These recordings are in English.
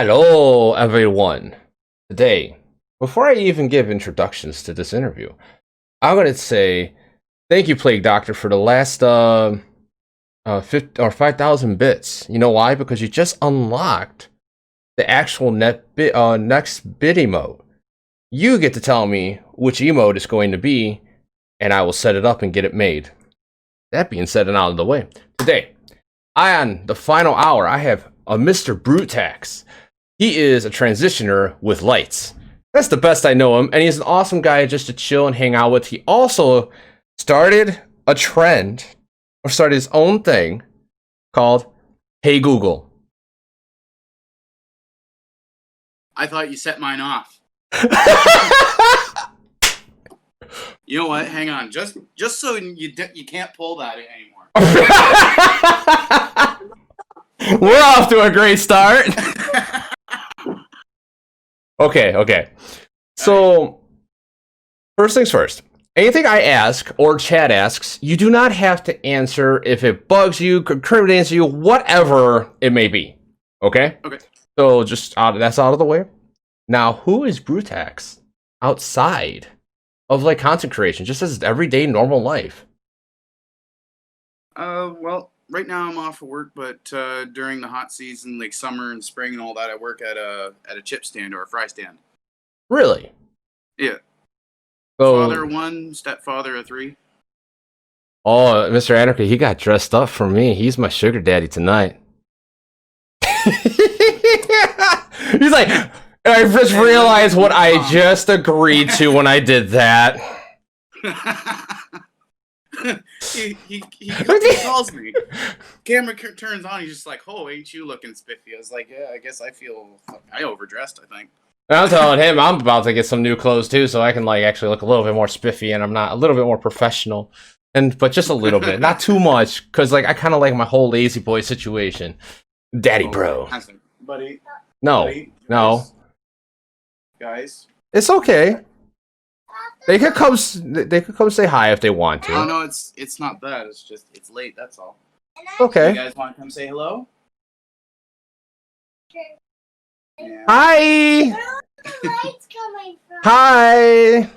Hello, everyone. Today, before I even give introductions to this interview, I'm going to say thank you, Plague Doctor, for the last 5,000 bits. You know why? Because you just unlocked the actual next bit emote. You get to tell me which emote it's going to be, and I will set it up and get it made. That being said and out of the way, today, on the final hour, I have a Mr. Brutaxx. He is a transitioner with lights. That's the best I know him, and he's an awesome guy just to chill and hang out with. He also started a trend, or started his own thing, called Hey Google. I thought you set mine off. You know what? Hang on. Just so you can't pull that anymore. We're off to a great start. Okay. So, first things first. Anything I ask or chat asks, you do not have to answer if it bugs you, could answer you, whatever it may be. Okay? Okay. So, that's out of the way. Now, who is Brutaxx outside of like content creation, just as everyday normal life? Well, right now I'm off of work, but during the hot season, like summer and spring and all that, I work at a chip stand or a fry stand. Really? Yeah. So, Father of one, stepfather of three. Oh, Mr. Anarchy, he got dressed up for me. He's my sugar daddy tonight. He's like, I just realized what I just agreed to when I did that. he calls me. Camera turns on. He's just like, "Oh, ain't you looking spiffy?" I was like, "Yeah, I guess I overdressed. I think." And I'm telling him I'm about to get some new clothes too, so I can like actually look a little bit more spiffy, and I'm not a little bit more professional, but just a little bit, not too much, because like I kind of like my whole lazy boy situation, daddy bro. Buddy. No, buddy, no, guys. it's okay. They could come say hi if they want to. Oh no, it's not that. It's just it's late. That's all. Okay. You guys want to come say hello? Yeah. Hi. Where are the lights coming from? Hi.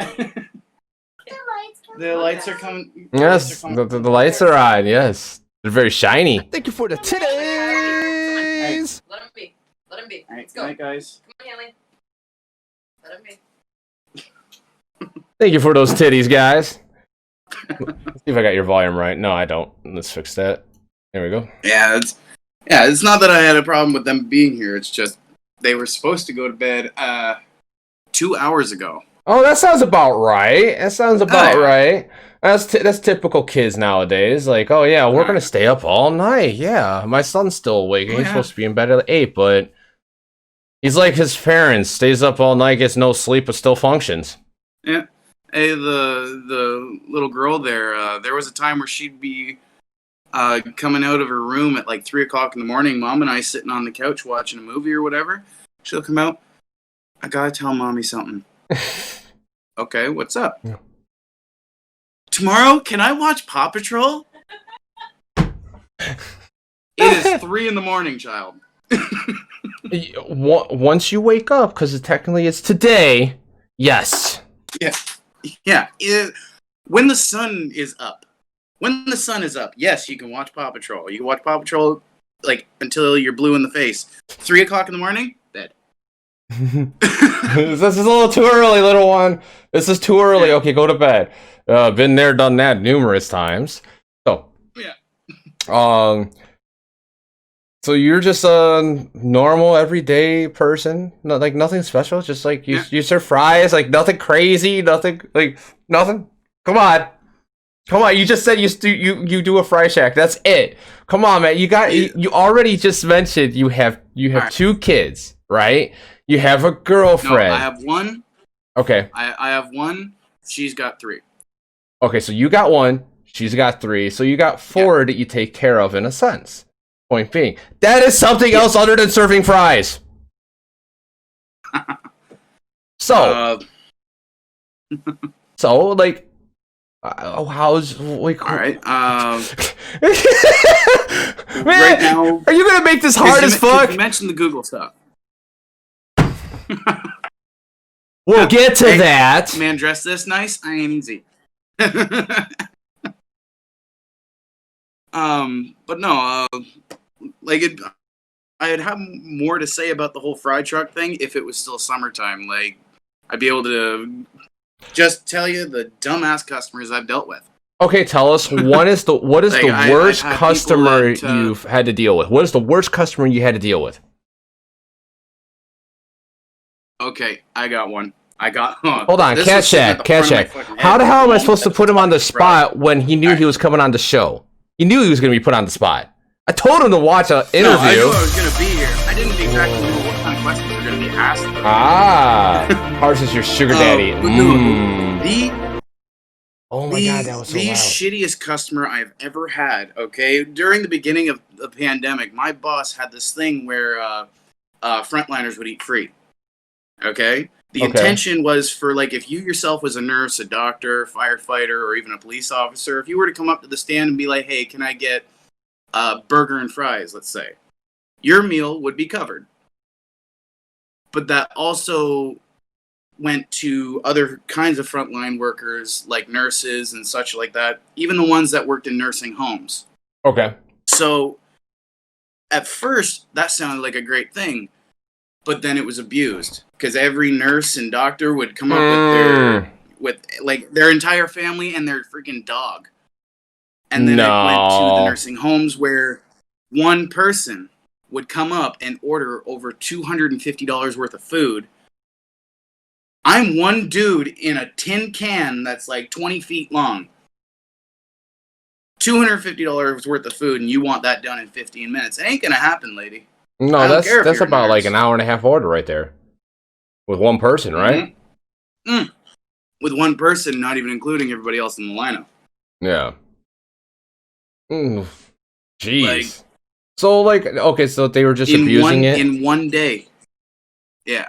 The lights are coming. Yes, the lights are on. Yes, they're very shiny. Thank you for the titties. Let him be. Let him be. All right, Let's go. good night, guys. Come on, Haley. Let him be. Thank you for those titties, guys. Let's see if I got your volume right. No, I don't. Let's fix that. There we go. Yeah, it's not that I had a problem with them being here. It's just they were supposed to go to bed 2 hours ago. Oh, that sounds about right. Right. That's typical kids nowadays. Like, oh yeah, we're gonna stay up all night. Yeah, my son's still awake. He's supposed to be in bed at 8, but he's like his parents. Stays up all night, gets no sleep, but still functions. Yeah. Hey, the little girl there. There was a time where she'd be coming out of her room at like 3 o'clock in the morning. Mom and I sitting on the couch watching a movie or whatever. She'll come out. I gotta tell Mommy something. Okay, what's up? Yeah. Tomorrow, can I watch Paw Patrol? It is 3 in the morning, child. Once you wake up, because technically it's today. Yes. Yeah. When the sun is up. Yes, you can watch Paw Patrol. You can watch Paw Patrol like until you're blue in the face. 3 o'clock in the morning, bed. This is a little too early, little one. This is too early. Yeah. Okay, go to bed. Been there, done that numerous times. So, yeah. So you're just a normal, everyday person, like nothing special. Just like you serve fries, like nothing crazy, nothing. Come on. You just said you do a fry shack. That's it. Come on, man. You already just mentioned you have right. 2 kids, right? You have a girlfriend. No, I have one. Okay. I have one. She's got 3. Okay, so you got 1. She's got 3. So you got 4 that you take care of in a sense. Point being, that is something else other than serving fries. So, like, how's like? All right. Man, right now, are you gonna make this hard as fuck? You mentioned the Google stuff. We'll get to Hey, that. Man, dress this nice? I ain't easy. But no, like I'd have more to say about the whole fry truck thing if it was still summertime. Like, I'd be able to just tell you the dumbass customers I've dealt with. Okay, tell us what is the Like, worst I've had customer people that, you've had to deal with? What is the worst customer you had to deal with? Okay, I got one. Hold on, this Cat was sitting at Shack, the Cat front of my Shack. fucking How head the for hell a am I moment. supposed to put him on the spot when he knew Alright. he was coming on the show? He knew he was going to be put on the spot. I told him to watch an interview. No, I knew I was gonna be here. I didn't exactly know what kind of questions were gonna be asked. Ah, Harps is your sugar daddy. But no, Mm. Oh my god, that was so the loud. shittiest customer I've ever had. Okay, during the beginning of the pandemic, my boss had this thing where frontliners would eat free. Okay, the intention was for, like, if you yourself was a nurse, a doctor, firefighter, or even a police officer, if you were to come up to the stand and be like, "Hey, can I get burger and fries?" Let's say, your meal would be covered. But that also went to other kinds of frontline workers, like nurses and such like that, even the ones that worked in nursing homes. Okay. So at first, that sounded like a great thing, but then it was abused because every nurse and doctor would come up with like their entire family and their freaking dog. And then it went to the nursing homes where one person would come up and order over $250 worth of food. I'm one dude in a tin can that's like 20 feet long. $250 worth of food, and you want that done in 15 minutes. It ain't gonna happen, lady. No, that's about like an hour and a half order right there. With one person, right? Mm-hmm. With one person, not even including everybody else in the lineup. Yeah. Jeez. So, like, okay, so they were just abusing it? In one day. Yeah.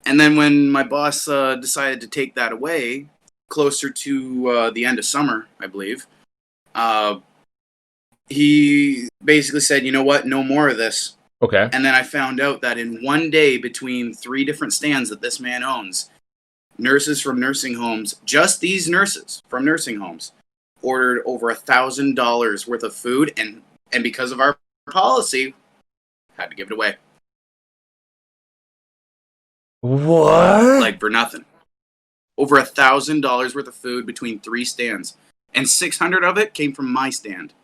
And then when my boss decided to take that away, closer to the end of summer, I believe, he basically said, "You know what? No more of this." Okay. And then I found out that in one day, between 3 different stands that this man owns, nurses from nursing homes, just these nurses from nursing homes, ordered over $1,000 worth of food, and because of our policy, had to give it away. What? Like, for nothing. Over $1,000 worth of food between 3 stands, and 600 of it came from my stand.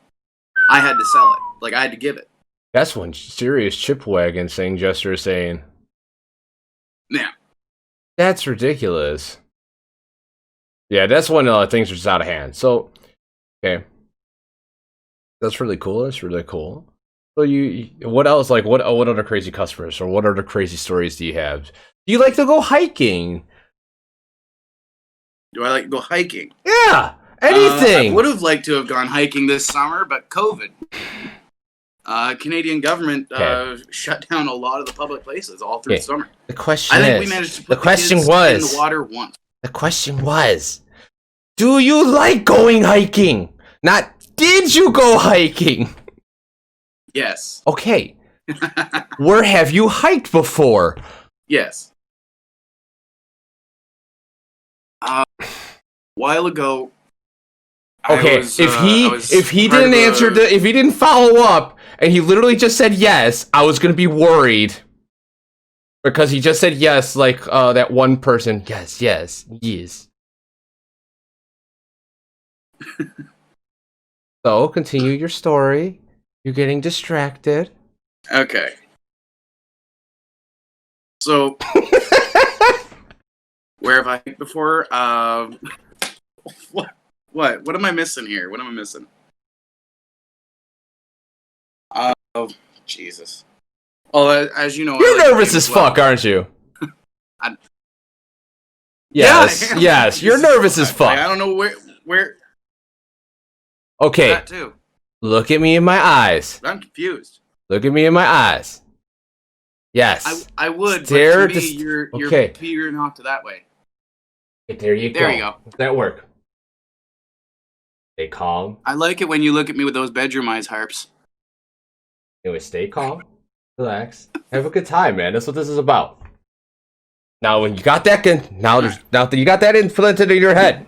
I had to sell it. Like, I had to give it. That's one serious chipwagon thing Jester is saying. Yeah. That's ridiculous. Yeah, that's when things are just out of hand. So, okay. That's really cool. That's really cool. So what else? Like, what other crazy customers or what other crazy stories do you have? Do you like to go hiking? Do I like to go hiking? Yeah, anything. I would have liked to have gone hiking this summer, but COVID. Canadian government shut down a lot of the public places all through the summer. The question I think is, we managed to put the question kids was in the water once. The question was, do you like going hiking? Not did you go hiking? Yes. Okay. Where have you hiked before? Yes. A while ago. Okay, if he didn't answer if he didn't follow up and he literally just said yes, I was gonna be worried. Because he just said yes, like that one person. Yes. So continue your story. You're getting distracted. Okay. So where have I hiked before? What am I missing here? What am I missing? Oh, Jesus. Oh, as you know, you're nervous as fuck, aren't you? Yes, you're nervous as fuck. Like, I don't know where. Okay, That too. Look at me in my eyes. I'm confused. Look at me in my eyes. Yes. I would, Stare but to me, you're okay. petering off to that way. There you go. There you go. That work. Stay calm. I like it when you look at me with those bedroom eyes, Harps. Anyway, stay calm. Relax. Have a good time, man. That's what this is about. Now, when you got that, now that you got that implanted in your head,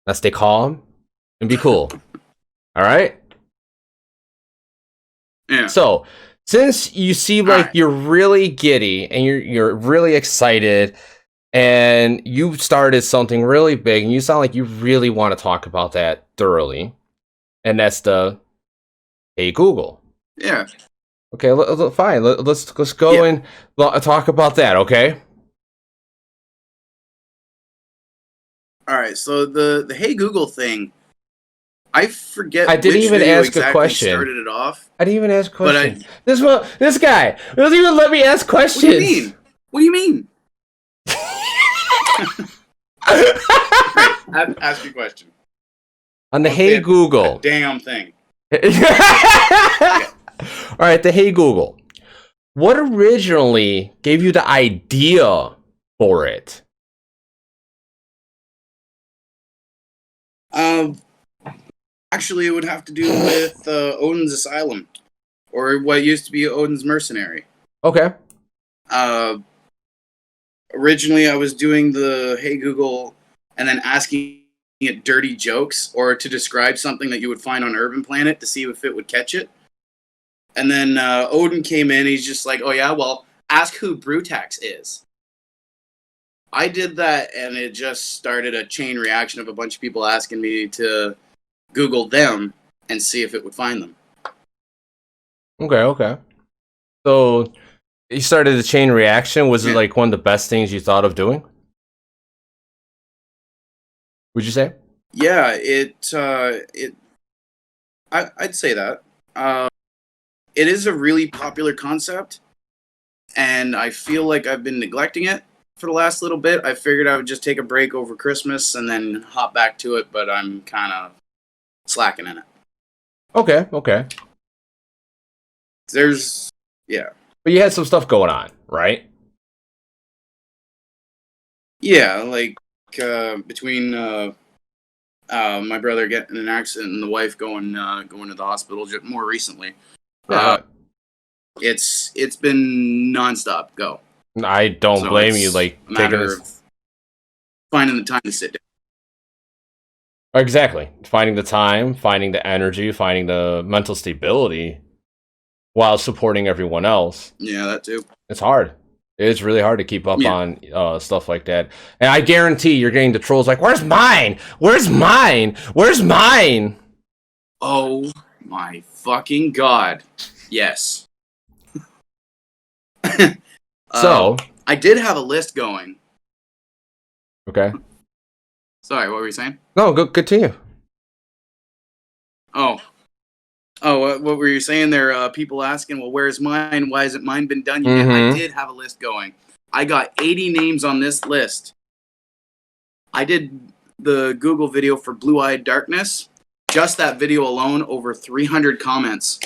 now stay calm and be cool. All right. Yeah. So, since you seem like you're really giddy and you're really excited, and you started something really big, and you sound like you really want to talk about that thoroughly, and that's the Hey Google. Yeah. Okay, fine. Let's go and talk about that. Okay. All right. So the Hey Google thing, I forget. I didn't which even video ask exactly a question. Started it off. I didn't even ask a But question. This guy doesn't even let me ask questions. What do you mean? What do you mean? Ask your question. On the Hey Google. Damn thing. All right, the Hey Google. What originally gave you the idea for it? Actually, it would have to do with Odin's Asylum, or what used to be Odin's Mercenary. Okay. Originally, I was doing the Hey Google and then asking it dirty jokes or to describe something that you would find on Urban Planet to see if it would catch it. And then Odin came in. He's just like, "Oh yeah, well, ask who Brutaxx is." I did that, and it just started a chain reaction of a bunch of people asking me to Google them and see if it would find them. Okay. So you started the chain reaction. Was it like one of the best things you thought of doing? Would you say? Yeah, I'd say that. It is a really popular concept, and I feel like I've been neglecting it for the last little bit. I figured I would just take a break over Christmas and then hop back to it, but I'm kind of slacking in it. Okay. But you had some stuff going on, right? Yeah, like between my brother getting in an accident and the wife going to the hospital more recently. It's been nonstop go. I don't blame you. Like a matter of finding the time to sit down. Exactly. Finding the time, finding the energy, finding the mental stability while supporting everyone else. Yeah, that too. It's hard. It's really hard to keep up on stuff like that. And I guarantee you're getting the trolls like, "Where's mine? Where's mine? Where's mine?" Oh my fucking god. Yes. So I did have a list going. Okay. Sorry, what were you saying? No, go continue. Oh, what were you saying there? People asking, well, where's mine? Why hasn't mine been done yet? I did have a list going. I got 80 names on this list. I did the Google video for Blue-Eyed Darkness. Just that video alone, over 300 comments.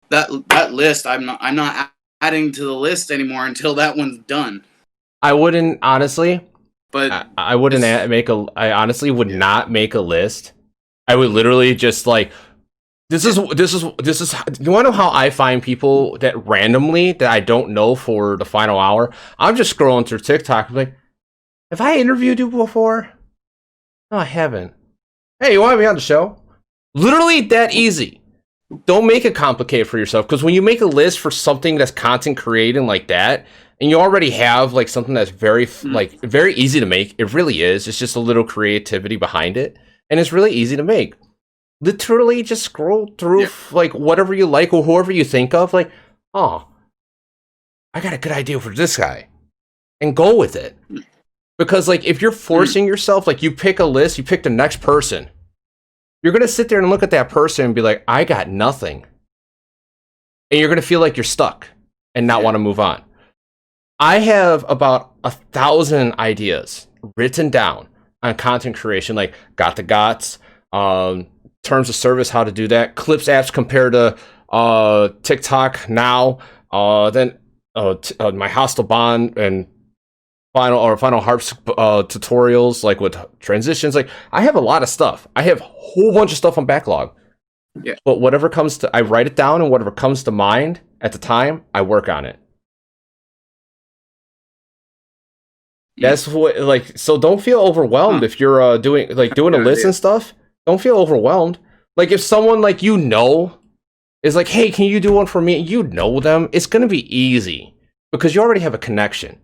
That list, I'm not adding to the list anymore until that one's done. I wouldn't honestly, but I wouldn't I honestly would not make a list. I would literally just like, this is. You want to know how I find people that randomly that I don't know for the final hour? I'm just scrolling through TikTok. I'm like, have I interviewed you before? No, I haven't. Hey, you want to be on the show? Literally that easy. Don't make it complicated for yourself, because when you make a list for something that's content creating like that, and you already have like something that's very very easy to make, it really is. It's just a little creativity behind it, and it's really easy to make. Literally, just scroll through like whatever you like or whoever you think of. Like, oh, I got a good idea for this guy, and go with it. Because like if you're forcing yourself, like you pick a list, you pick the next person. You're going to sit there and look at that person and be like, I got nothing. And you're going to feel like you're stuck and not want to move on. I have about 1,000 ideas written down on content creation, like got the gots, terms of service, how to do that, clips apps compared to TikTok now, then my hostile bond and FinalHarps tutorials, like with transitions. Like I have a lot of stuff. I have a whole bunch of stuff on backlog. Yeah. But whatever comes to, I write it down, and whatever comes to mind at the time, I work on it. That's what, like, so don't feel overwhelmed if you're doing a Good list idea. and stuff. Don't feel overwhelmed. Like, if someone, like, is like, hey, can you do one for me? You know them. It's going to be easy because you already have a connection.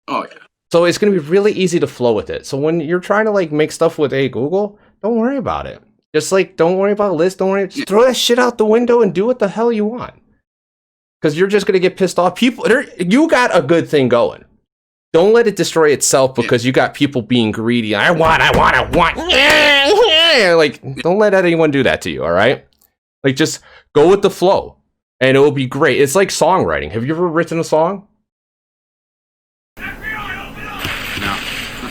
Oh yeah. So it's going to be really easy to flow with it. So when you're trying to, like, make stuff with Google, don't worry about it. Just, like, don't worry about a list. Don't worry. Just throw that shit out the window and do what the hell you want. Because you're just going to get pissed off. You got a good thing going. Don't let it destroy itself because you got people being greedy. I want. Like, don't let anyone do that to you, all right? Like, just go with the flow, and it will be great. It's like songwriting. Have you ever written a song?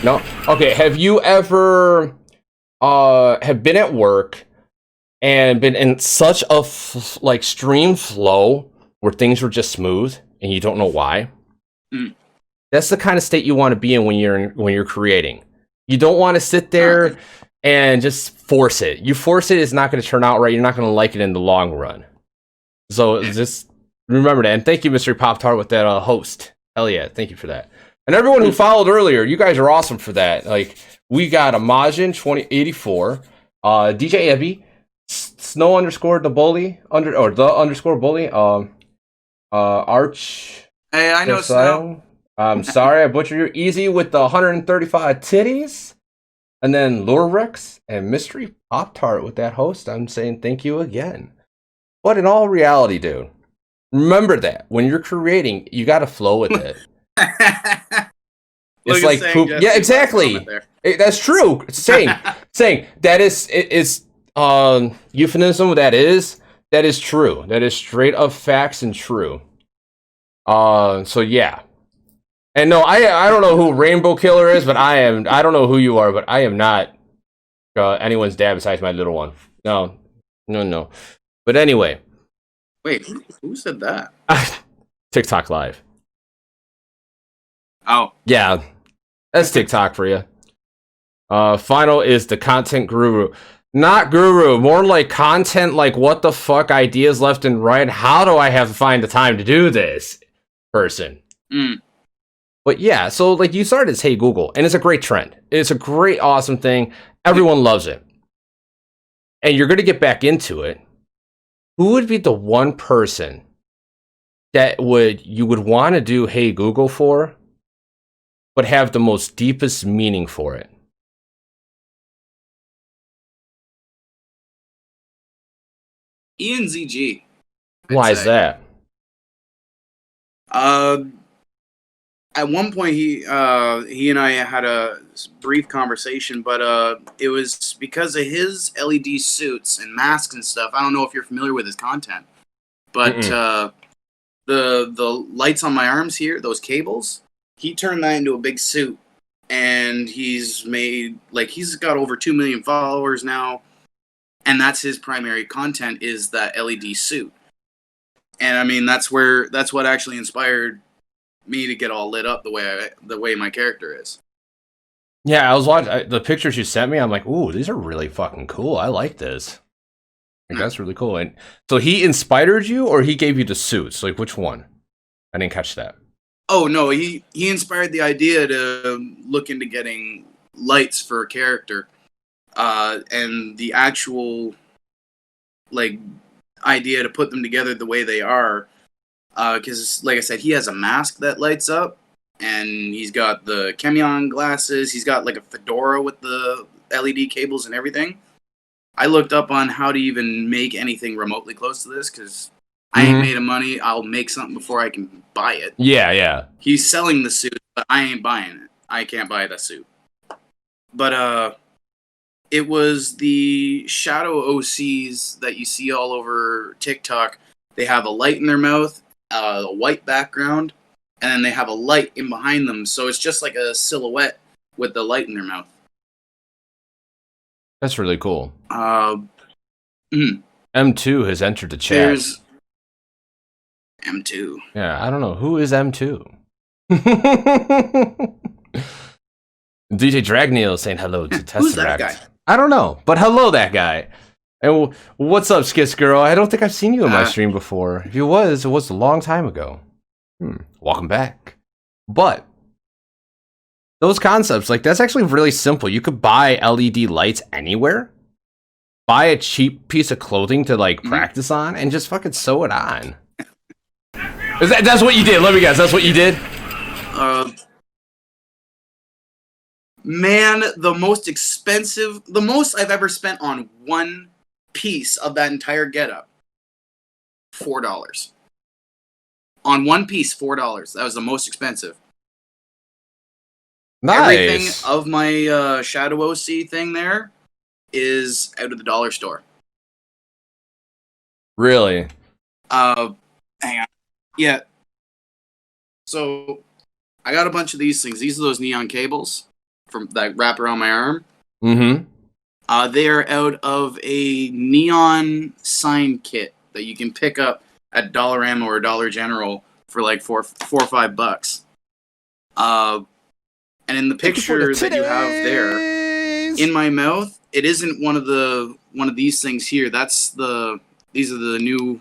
No? Okay, have you ever have been at work and been in such a, stream flow where things were just smooth, and you don't know why? That's the kind of state you want to be in when you're creating. You don't want to sit there and just force it. You force it, it's not going to turn out right. You're not going to like it in the long run. So just remember that. And thank you, Mystery Pop Tart, with that host. Hell yeah, thank you for that. And everyone who followed earlier, you guys are awesome for that. Like, we got Amajin 2084, DJ Ebby, Snow underscore the bully the underscore bully, Arch. Hey, I know Josiah. Snow. I'm sorry I butchered your easy with the 135 titties. And then Lurex and Mystery Pop Tart with that host. I'm saying thank you again. But in all reality, dude, remember that when you're creating, you got to flow with it. It's like poop. Yeah, exactly. That's true. It's saying that is euphemism. That is true. That is straight up facts and true. So yeah. And no, I don't know who Rainbow Killer is, but I don't know who you are, but I am not anyone's dad besides my little one. No. But anyway. Wait, who said that? TikTok Live. Oh. Yeah. That's TikTok for you. Final is the content guru. Not guru, more like content, like what the fuck ideas left and right. How do I have to find the time to do this person? But yeah, so like you started as Hey Google, and it's a great trend. It's a great, awesome thing. Everyone loves it. And you're going to get back into it. Who would be the one person that you would want to do Hey Google for, but have the most deepest meaning for it? Ian ZG. Why is that? At one point, he and I had a brief conversation, but it was because of his LED suits and masks and stuff. I don't know if you're familiar with his content, but the lights on my arms here, those cables, he turned that into a big suit, and he's got over 2 million followers now, and that's his primary content is that LED suit. And I mean, that's what actually inspired me to get all lit up the way my character is. Yeah, I was watching the pictures you sent me. I'm like, ooh, these are really fucking cool. I like this. Like, that's really cool. And so he inspired you, or he gave you the suits? Like, which one? I didn't catch that. Oh no, he inspired the idea to look into getting lights for a character, and the actual idea to put them together the way they are. Because, like I said, he has a mask that lights up, and he's got the Chemion glasses. He's got like a fedora with the LED cables and everything. I looked up on how to even make anything remotely close to this, because I ain't made of money. I'll make something before I can buy it. Yeah. He's selling the suit, but I ain't buying it. I can't buy that suit. But it was the shadow OCs that you see all over TikTok. They have a light in their mouth, a white background, and then they have a light in behind them. So it's just like a silhouette with the light in their mouth. That's really cool. M2 has entered the chat. There's M2. Yeah, I don't know. Who is M2? DJ Dragneel saying hello to Tesseract. Who's that guy? I don't know, but hello, that guy. And what's up, Skits Girl? I don't think I've seen you in my stream before. If it was a long time ago. Welcome back. But those concepts, like that's actually really simple. You could buy LED lights anywhere, buy a cheap piece of clothing to like practice on, and just fucking sew it on. That's what you did? Let me guess. That's what you did. Man, the most I've ever spent on one piece of that entire getup, $4. On one piece, $4. That was the most expensive. Nice. Everything of my Shadow OC thing there is out of the dollar store. Really? Hang on. Yeah. So, I got a bunch of these things. These are those neon cables that wrap around my arm. Mm-hmm. They are out of a neon sign kit that you can pick up at Dollarama or Dollar General for like $4 or $5. And in the picture that you have there, in my mouth, it isn't one of these things here. These are the new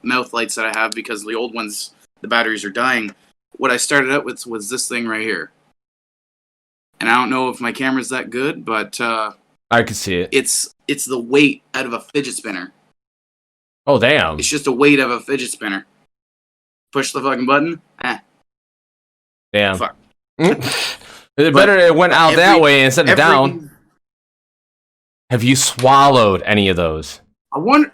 mouth lights that I have because the old ones, the batteries are dying. What I started out with was this thing right here. And I don't know if my camera's that good, but I can see it. It's the weight out of a fidget spinner. Oh damn! It's just a weight of a fidget spinner. Push the fucking button. Damn. Fuck. It better it went out that way instead of down. Have you swallowed any of those? I wonder.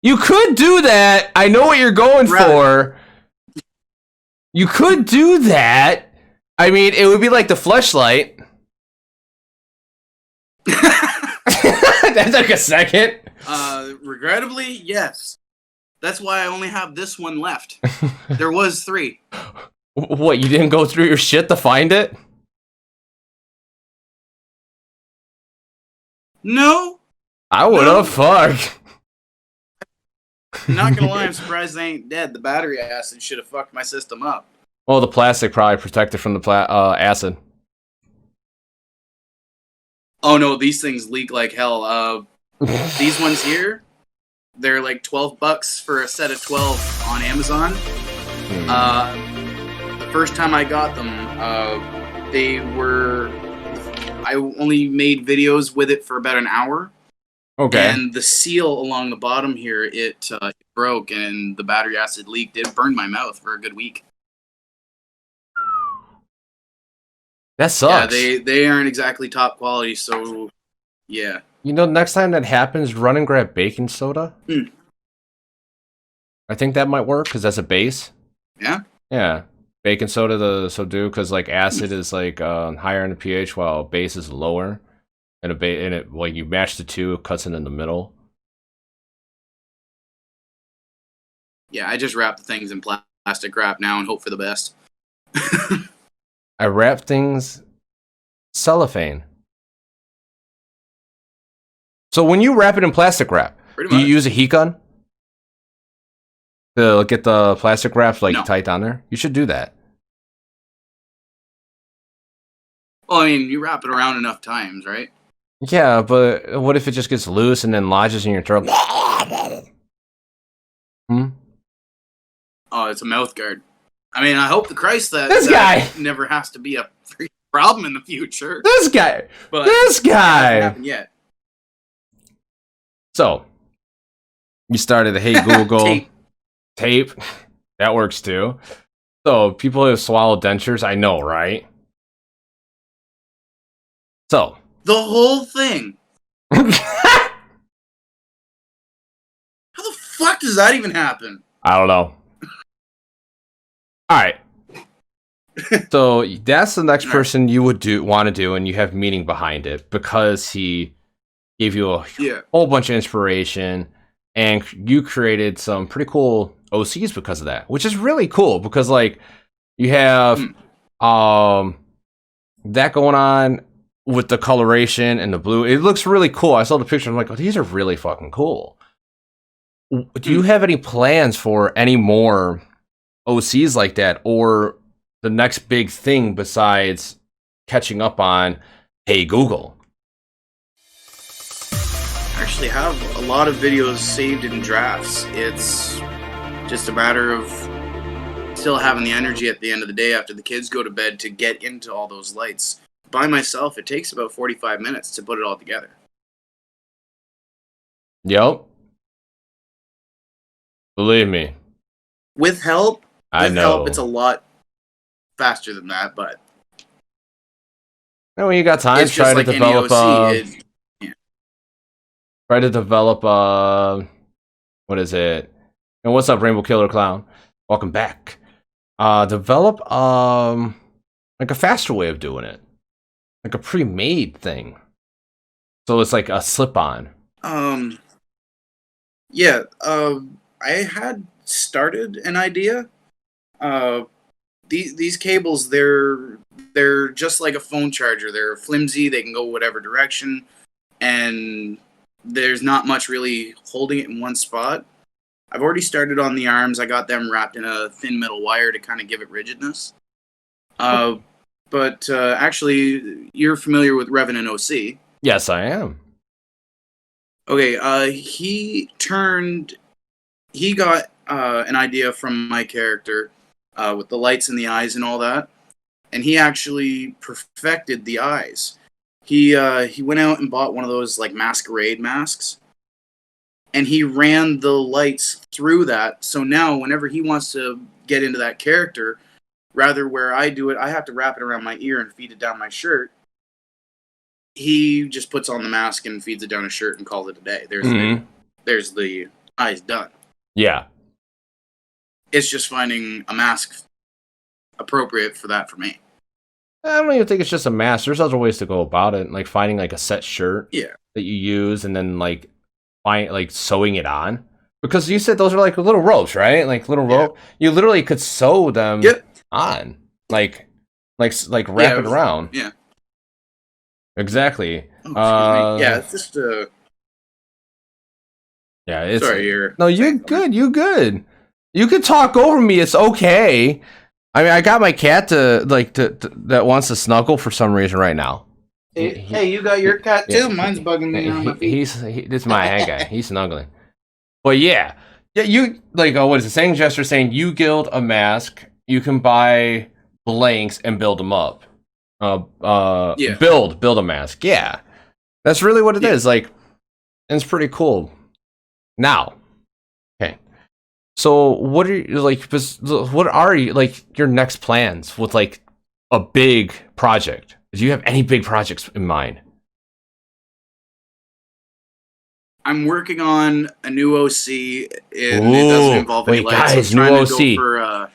You could do that. I know what you're going for. You could do that. I mean, it would be like the fleshlight. That took a second. Regrettably, yes. That's why I only have this one left. There was 3. What, you didn't go through your shit to find it? No. I would have. Fuck. Not gonna lie, I'm surprised they ain't dead. The battery acid should have fucked my system up. Well, the plastic probably protected from the acid. Oh no, these things leak like hell. These ones here, they're like $12 for a set of 12 on Amazon. The first time I got them, I only made videos with it for about an hour. Okay. And the seal along the bottom here, it broke and the battery acid leaked. It burned my mouth for a good week. That sucks. Yeah, they aren't exactly top quality, so yeah. You know, next time that happens, run and grab baking soda. I think that might work because that's a base. Yeah. Yeah, baking soda to subdue because like acid is like higher in the pH while base is lower, and it like you match the two, it cuts it in the middle. Yeah, I just wrap the things in plastic wrap now and hope for the best. I wrap things cellophane. So when you wrap it in plastic wrap, do you use a heat gun to get the plastic wrap like tight on there? You should do that. Well, I mean, you wrap it around enough times, right? Yeah, but what if it just gets loose and then lodges in your throat? Oh, it's a mouth guard. I mean, I hope to Christ that this guy never has to be a problem in the future. This guy. But this guy. It hasn't happened yet. So, you started the Hey Google tape. That works too. So, people who swallow dentures, I know, right? So. The whole thing. How the fuck does that even happen? I don't know. Alright. So, that's the next person you would want to do, and you have meaning behind it, because he gave you a whole bunch of inspiration, and you created some pretty cool OCs because of that, which is really cool, because, like, you have that going on with the coloration and the blue. It looks really cool. I saw the picture, I'm like, oh, these are really fucking cool. Do you have any plans for any more OCs like that, or the next big thing besides catching up on Hey Google? I actually have a lot of videos saved in drafts. It's just a matter of still having the energy at the end of the day after the kids go to bed to get into all those lights. By myself, it takes about 45 minutes to put it all together. Yep. Believe me. With help, I know. it's a lot faster than that, but And when you got time, it's just try like to develop. Try to develop. What is it? And what's up, Rainbow Killer Clown? Welcome back. Develop like a faster way of doing it, like a pre-made thing. So it's like a slip-on. Yeah. I had started an idea. These cables, they're just like a phone charger. They're flimsy. They can go whatever direction, and there's not much really holding it in one spot. I've already started on the arms. I got them wrapped in a thin metal wire to kind of give it rigidness. But actually, you're familiar with Revenant OC. Yes, I am. Okay, he got an idea from my character with the lights in the eyes and all that, and he actually perfected the eyes. He went out and bought one of those like masquerade masks, and he ran the lights through that. So now, whenever he wants to get into that character, rather where I do it, I have to wrap it around my ear and feed it down my shirt. He just puts on the mask and feeds it down his shirt and calls it a day. There's the eyes done. Yeah. It's just finding a mask appropriate for that for me. I don't even think it's just a mask. There's other ways to go about it, like finding like a set shirt that you use, and then like sewing it on. Because you said those are like little ropes, right? Like little rope. You literally could sew them on, like wrap it around. Yeah. Exactly. Oh, yeah, it's just yeah, it's sorry, you're good. You good. You can talk over me. It's okay. I mean, I got my cat that wants to snuggle for some reason right now. Hey, you got your cat too? Mine's bugging me on my feet. This is my hand guy. He's snuggling. But yeah, you what is it? Saying gesture saying you guild a mask. You can buy blanks and build them up. Build a mask. Yeah, that's really what it is. Like, and it's pretty cool. Now, okay. So what are you like? What are you like? Your next plans with like a big project? Do you have any big projects in mind? I'm working on a new OC. It doesn't involve any lights. Guys, new OC.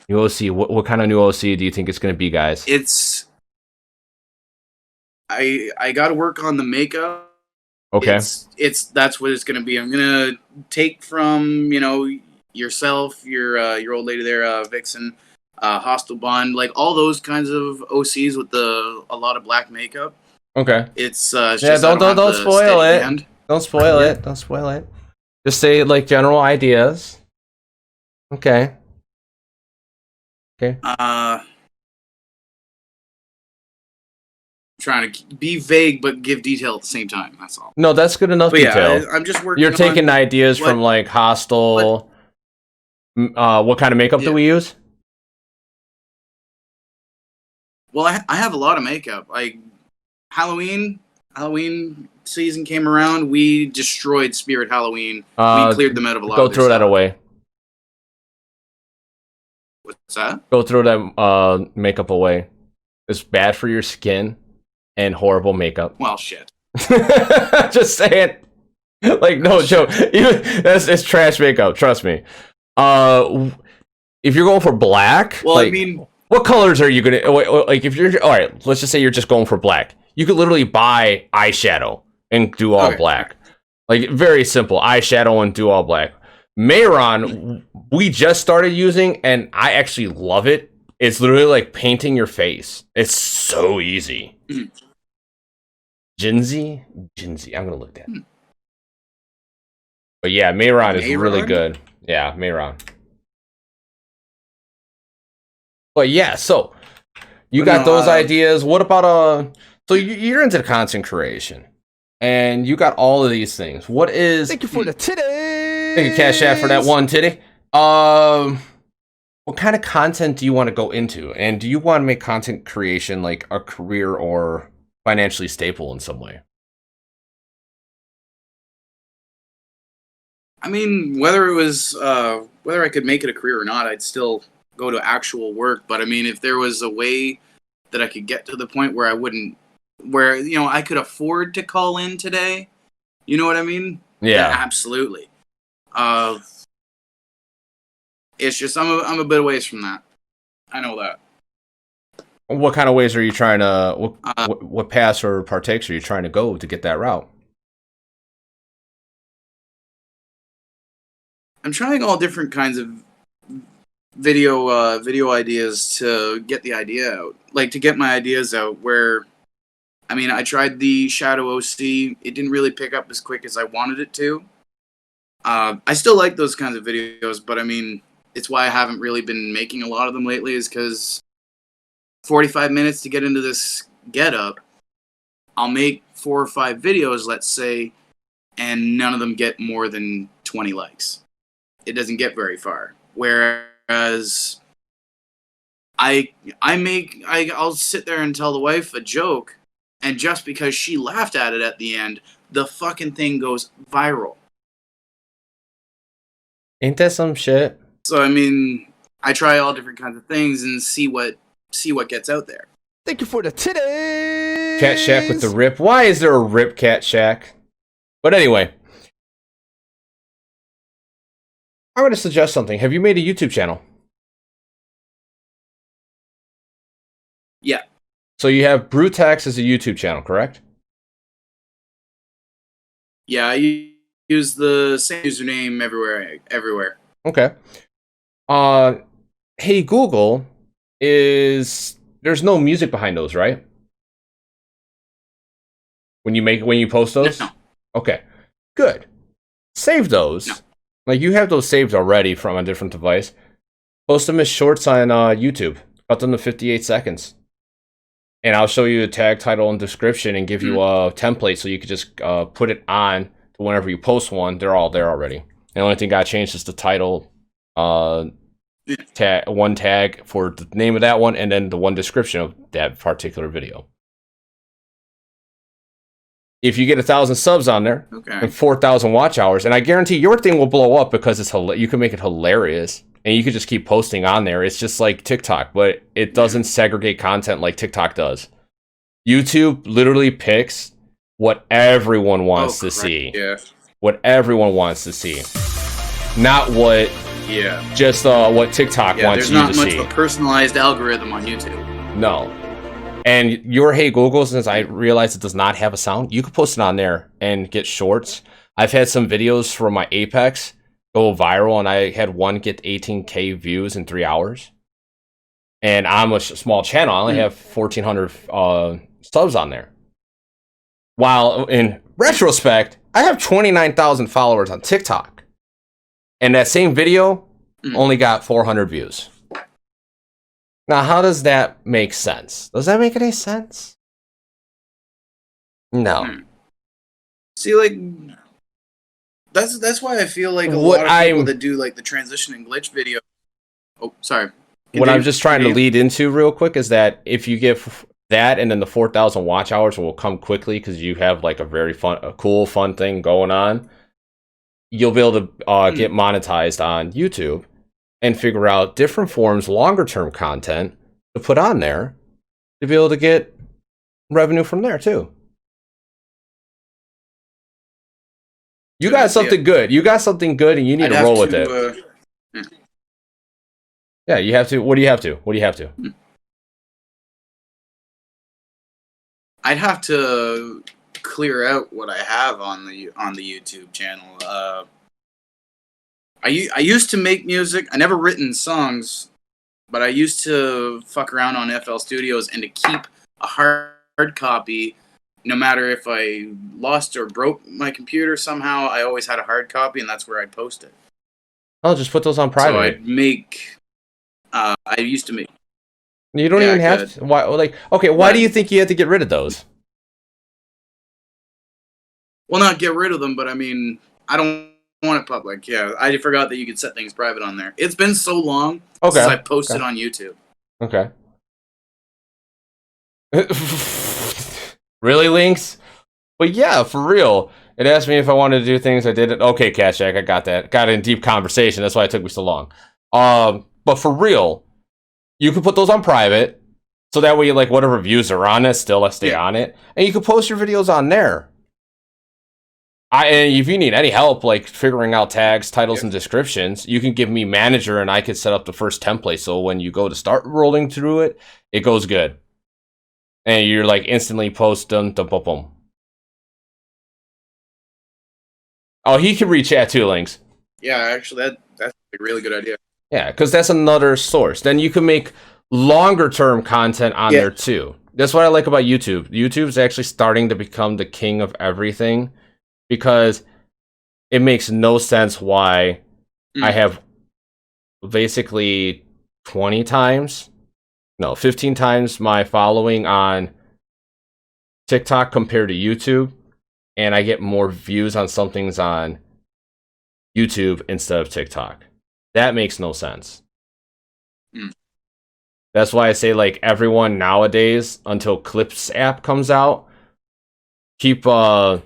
New OC. What kind of new OC do you think it's going to be, guys? I got to work on the makeup. Okay. That's what it's going to be. I'm going to take from yourself, your old lady there, Vixen, Hostile Bond, like all those kinds of OCs with a lot of black makeup. Okay. It's just don't spoil it. Don't spoil it. Don't spoil it. Just say like general ideas. Okay. Okay. Trying to be vague but give detail at the same time. That's all. No, that's good enough detail. I'm just working. You're taking ideas from like Hostile. What kind of makeup do we use? Well, I have a lot of makeup. Halloween season came around. We destroyed Spirit Halloween. We cleared them out of a lot. Go throw that away. What's that? Go throw that makeup away. It's bad for your skin and horrible makeup. Well, shit. Just saying. Like no joke. It's trash makeup. Trust me. If you're going for black, well, I mean, what colors are you gonna like? If you're all right, let's just say you're just going for black. You could literally buy eyeshadow and do all black. Like very simple eyeshadow and do all black. Mayron, we just started using, and I actually love it. It's literally like painting your face. It's so easy. Jinzi, I'm gonna look at it. But yeah, Mayron is really good. Yeah, Mayron. But yeah, so you got those ideas. What about so you're into content creation, and you got all of these things. What is? Thank you for the titty. Thank you, Cash App, for that one titty. what kind of content do you want to go into? And do you want to make content creation like a career or financially stable in some way? I mean, whether I could make it a career or not, I'd still go to actual work. But I mean, if there was a way that I could get to the point where I could afford to call in today, you know what I mean? Yeah. Then absolutely. It's just I'm a bit away from that. I know that. What kind of ways are you trying to? What paths or partakes are you trying to go to get that route? I'm trying all different kinds of video ideas to get the idea out, like to get my ideas out. Where, I mean, I tried the Shadow OC. It didn't really pick up as quick as I wanted it to. I still like those kinds of videos, but I mean, it's why I haven't really been making a lot of them lately. Is because 45 minutes to get into this getup, I'll make 4 or 5 videos, let's say, and none of them get more than 20 likes. It doesn't get very far. Whereas I'll sit there and tell the wife a joke, and just because she laughed at it at the end, the fucking thing goes viral. Ain't that some shit? So I mean, I try all different kinds of things and see what gets out there. Thank you for the titties. Cat Shack with the rip. Why is there a rip Cat Shack? But anyway, I'm going to suggest something. Have you made a YouTube channel? Yeah. So you have Brutaxx as a YouTube channel, correct? Yeah, I use the same username everywhere. Okay. Hey Google there's no music behind those, right? When you post those? No. Okay. Good. Save those. No. Like you have those saved already from a different device. Post them as shorts on YouTube. Cut them to 58 seconds. And I'll show you the tag, title, and description and give you a template so you could just put it on to whenever you post one. They're all there already. The only thing got changed is the title, one tag for the name of that one, and then the one description of that particular video. If you get 1,000 subs on there and 4,000 watch hours, and I guarantee your thing will blow up because you can make it hilarious, and you can just keep posting on there. It's just like TikTok, but it doesn't segregate content like TikTok does. YouTube literally picks what everyone wants to see. Yeah. What everyone wants to see. Not what just what TikTok wants you to see. There's not much of a personalized algorithm on YouTube. No. And your Hey Google, since I realized it does not have a sound, you can post it on there and get shorts. I've had some videos from my Apex go viral, and I had one get 18K views in 3 hours. And I'm a small channel. I only have 1,400 subs on there. While in retrospect, I have 29,000 followers on TikTok. And that same video only got 400 views. Now, how does that make sense? Does that make any sense? No. See, like, that's why I feel like a lot of people that do like the transition and glitch video. Oh, sorry. What I'm just trying to lead into real quick is that if you get that, and then the 4,000 watch hours will come quickly because you have like a cool, fun thing going on. You'll be able to get monetized on YouTube and figure out different forms, longer term content to put on there to be able to get revenue from there too. You got something good. You got something good, and you need to roll with it. Yeah, you have to. What do you have to? What do you have to? I'd have to clear out what I have on the YouTube channel. I used to make music. I never written songs, but I used to fuck around on FL Studios, and to keep a hard copy, no matter if I lost or broke my computer somehow, I always had a hard copy, and that's where I'd post it. Oh, just put those on private. So I'd make. I used to make. You don't even have to. Why? Like, okay, why do you think you had to get rid of those? Well, not get rid of them, but I mean, I don't want it public. Yeah, I forgot that you could set things private on there. It's been so long Okay. since I posted on YouTube. Okay. Really, Lynx? But yeah, for real. It asked me if I wanted to do things. I did it. Okay, Cat Shack, I got that. Got it in deep conversation. That's why it took me so long. But for real, you can put those on private, so that way, like, whatever views are on it, still stay on it, and you can post your videos on there. And if you need any help, like figuring out tags, titles, and descriptions, you can give me manager, and I could set up the first template. So when you go to start rolling through it, it goes good, and you're like instantly post boom. Oh, he can reach chat too, Links. Yeah, actually, that's a really good idea. Yeah, because that's another source. Then you can make longer term content on there too. That's what I like about YouTube. YouTube's actually starting to become the king of everything, because it makes no sense why I have basically 15 times my following on TikTok compared to YouTube, and I get more views on some things on YouTube instead of TikTok. That makes no sense. That's why I say, like, everyone nowadays, until Clips app comes out, keep try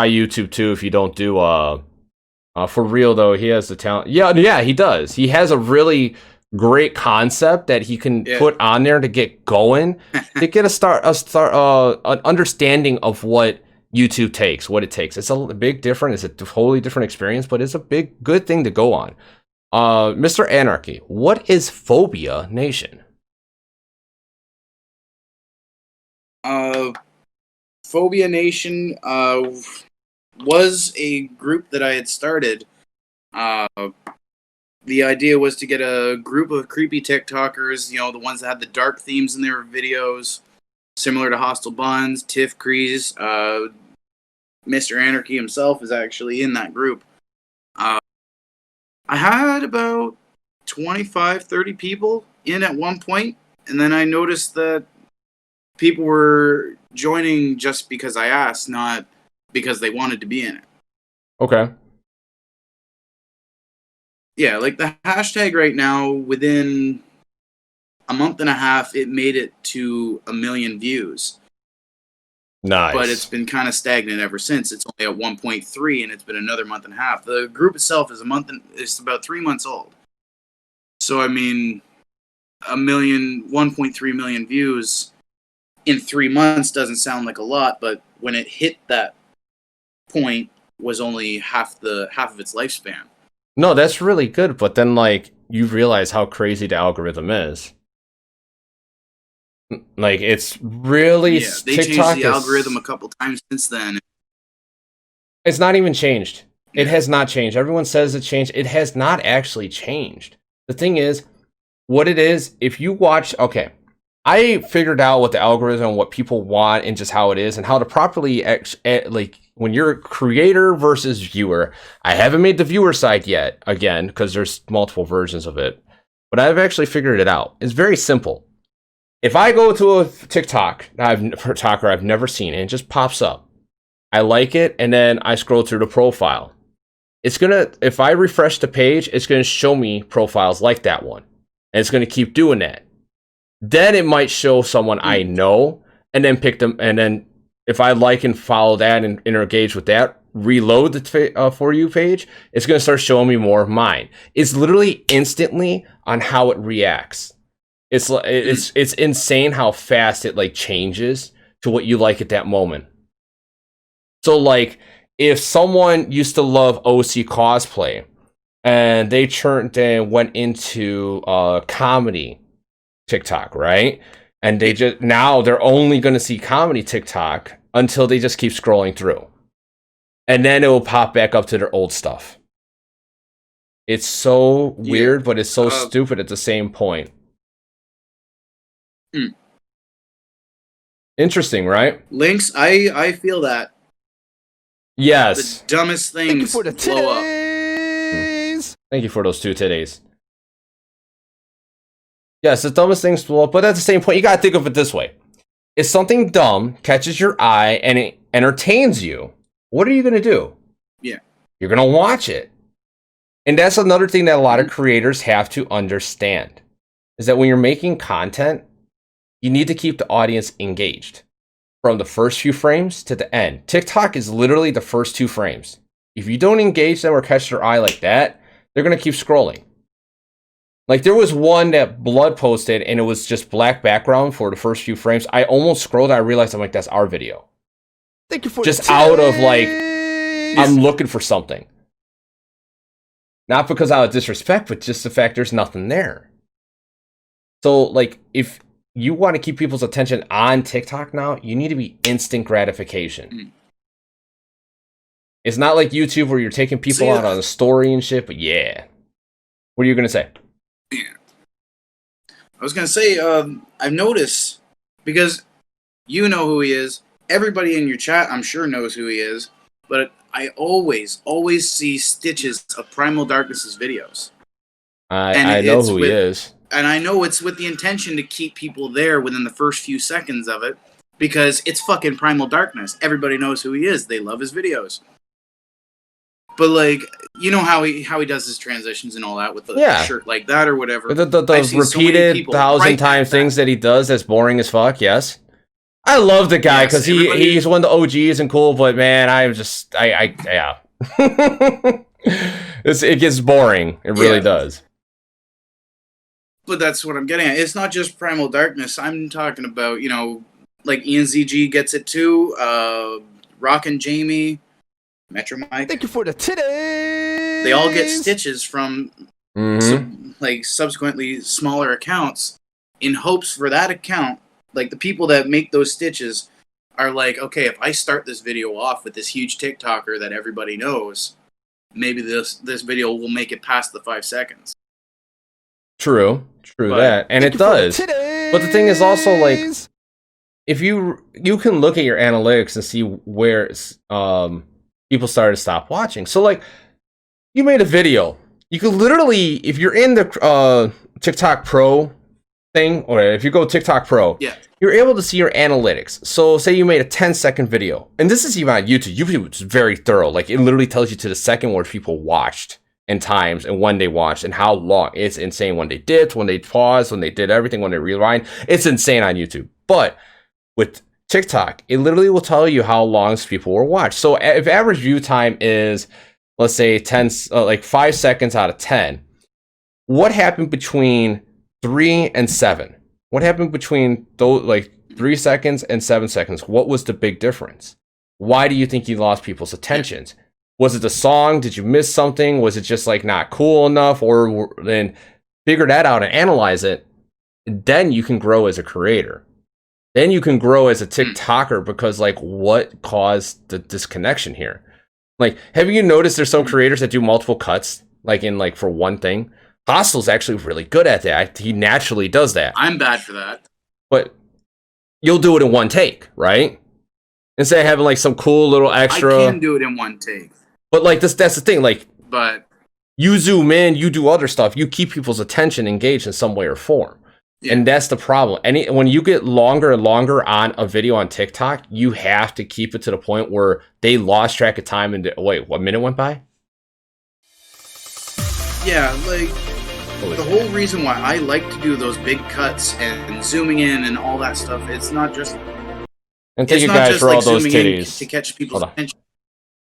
YouTube too if you don't do for real though. He has the talent. Yeah, he does. He has a really great concept that he can put on there to get going, to get an understanding of what YouTube takes, what it takes. It's a big different. It's a totally different experience, but it's a big good thing to go on. Mr. Anarchy, what is Phobia Nation? Phobia Nation was a group that I had started. The idea was to get a group of creepy TikTokers, you know, the ones that had the dark themes in their videos, similar to Hostile Buns, Tiff Crease. Mr. Anarchy himself is actually in that group. I had about 25, 30 people in at one point, and then I noticed that people were joining just because I asked, not because they wanted to be in it. Okay. Yeah, like the hashtag right now, within a month and a half, it made it to 1 million views. Nice. But it's been kind of stagnant ever since. It's only at 1.3, and it's been another month and a half. The group itself is it's about 3 months old. So, I mean, 1.3 million views in 3 months doesn't sound like a lot, but when it hit that point, was only half of its lifespan. No, that's really good, but then, like, you realize how crazy the algorithm is. Like, it's really... Yeah, they changed the algorithm a couple times since then. It's not even changed. It has not changed. Everyone says it changed. It has not actually changed. The thing is, what it is, if you watch... Okay, I figured out what the algorithm, what people want, and just how it is, and how to properly... like, when you're a creator versus viewer... I haven't made the viewer side yet, again, because there's multiple versions of it. But I've actually figured it out. It's very simple. If I go to a TikTok I've never seen, and it just pops up, I like it, and then I scroll through the profile. It's gonna, if I refresh the page, it's gonna show me profiles like that one, and it's gonna keep doing that. Then it might show someone I know, and then pick them, and then if I like and follow that and engage with that, reload the For You page, it's gonna start showing me more of mine. It's literally instantly on how it reacts. It's insane how fast it like changes to what you like at that moment. So like, if someone used to love OC cosplay and they went into comedy TikTok, right? And they just now they're only going to see comedy TikTok until they just keep scrolling through, and then it will pop back up to their old stuff. It's so weird, but it's so stupid at the same point. Interesting, right? Links, I feel that. Yes. The dumbest things Thank you for the blow up. titties. Thank you for those 2 titties. Yes, the dumbest things blow up, but at the same point, you gotta think of it this way. If something dumb catches your eye and it entertains you, what are you gonna do? Yeah. you're gonna watch it. And that's another thing that a lot of creators have to understand, is that when you're making content, you need to keep the audience engaged from the first few frames to the end. TikTok is literally the first 2 frames. If you don't engage them or catch their eye like that, they're going to keep scrolling. Like, there was one that Blood posted, and it was just black background for the first few frames. I almost scrolled, I realized, I'm like, that's our video. Thank you for Just the out of, like, titties. I'm looking for something. Not because out of disrespect, but just the fact there's nothing there. So, like, if you want to keep people's attention on TikTok now, you need to be instant gratification. It's not like YouTube where you're taking people out on a story and shit, but yeah. What are you going to say? Yeah. I was going to say, I've noticed, because you know who he is, everybody in your chat, I'm sure, knows who he is, but I always see stitches of Primal Darkness's videos. I know who he is. And I know it's with the intention to keep people there within the first few seconds of it, because it's fucking Primal Darkness. Everybody knows who he is. They love his videos. But, like, you know how he does his transitions and all that with the shirt like that or whatever. The repeated 1,000 times things that he does that's boring as fuck, yes. I love the guy because he's one of the OGs and cool, but man, yeah. It gets boring. It really does. But that's what I'm getting at. It's not just Primal Darkness. I'm talking about, you know, like Ian ZG gets it too. Rock and Jamie, Metro Mike. Thank you for the titties. They all get stitches from subsequently smaller accounts in hopes for that account. Like, the people that make those stitches are like, okay, if I start this video off with this huge TikToker that everybody knows, maybe this video will make it past the 5 seconds. True that, and it does. But the thing is also, like, if you can look at your analytics and see where people started to stop watching. So, like, you made a video. You could literally, if you're in the TikTok Pro thing, or if you go TikTok Pro, you're able to see your analytics. So, say you made a 10-second video, and this is even on YouTube. YouTube is very thorough. Like, it literally tells you to the second where people watched, and times, and when they watched, and how long. It's insane when they dipped, when they paused, when they did everything, when they rewind. It's insane on YouTube. But with TikTok, it literally will tell you how long people were watched. So if average view time is, let's say, 5 seconds out of 10, what happened between 3 and 7? What happened between those, like, 3 seconds and 7 seconds? What was the big difference? Why do you think you lost people's attentions? Was it the song? Did you miss something? Was it just, like, not cool enough? Or then figure that out and analyze it. Then you can grow as a creator. Then you can grow as a TikToker, because, like, what caused the disconnection here? Like, have you noticed there's some creators that do multiple cuts, like, for one thing? Hostel's actually really good at that. He naturally does that. I'm bad for that. But you'll do it in one take, right? Instead of having, like, some cool little extra. I can do it in one take. But, like, that's the thing. Like, but you zoom in, you do other stuff. You keep people's attention engaged in some way or form. Yeah. And that's the problem. When you get longer and longer on a video on TikTok, you have to keep it to the point where they lost track of time. And wait, what minute went by? Yeah, like, the whole reason why I like to do those big cuts and zooming in and all that stuff, it's not just... And thank you guys for all those titties. To catch people's attention.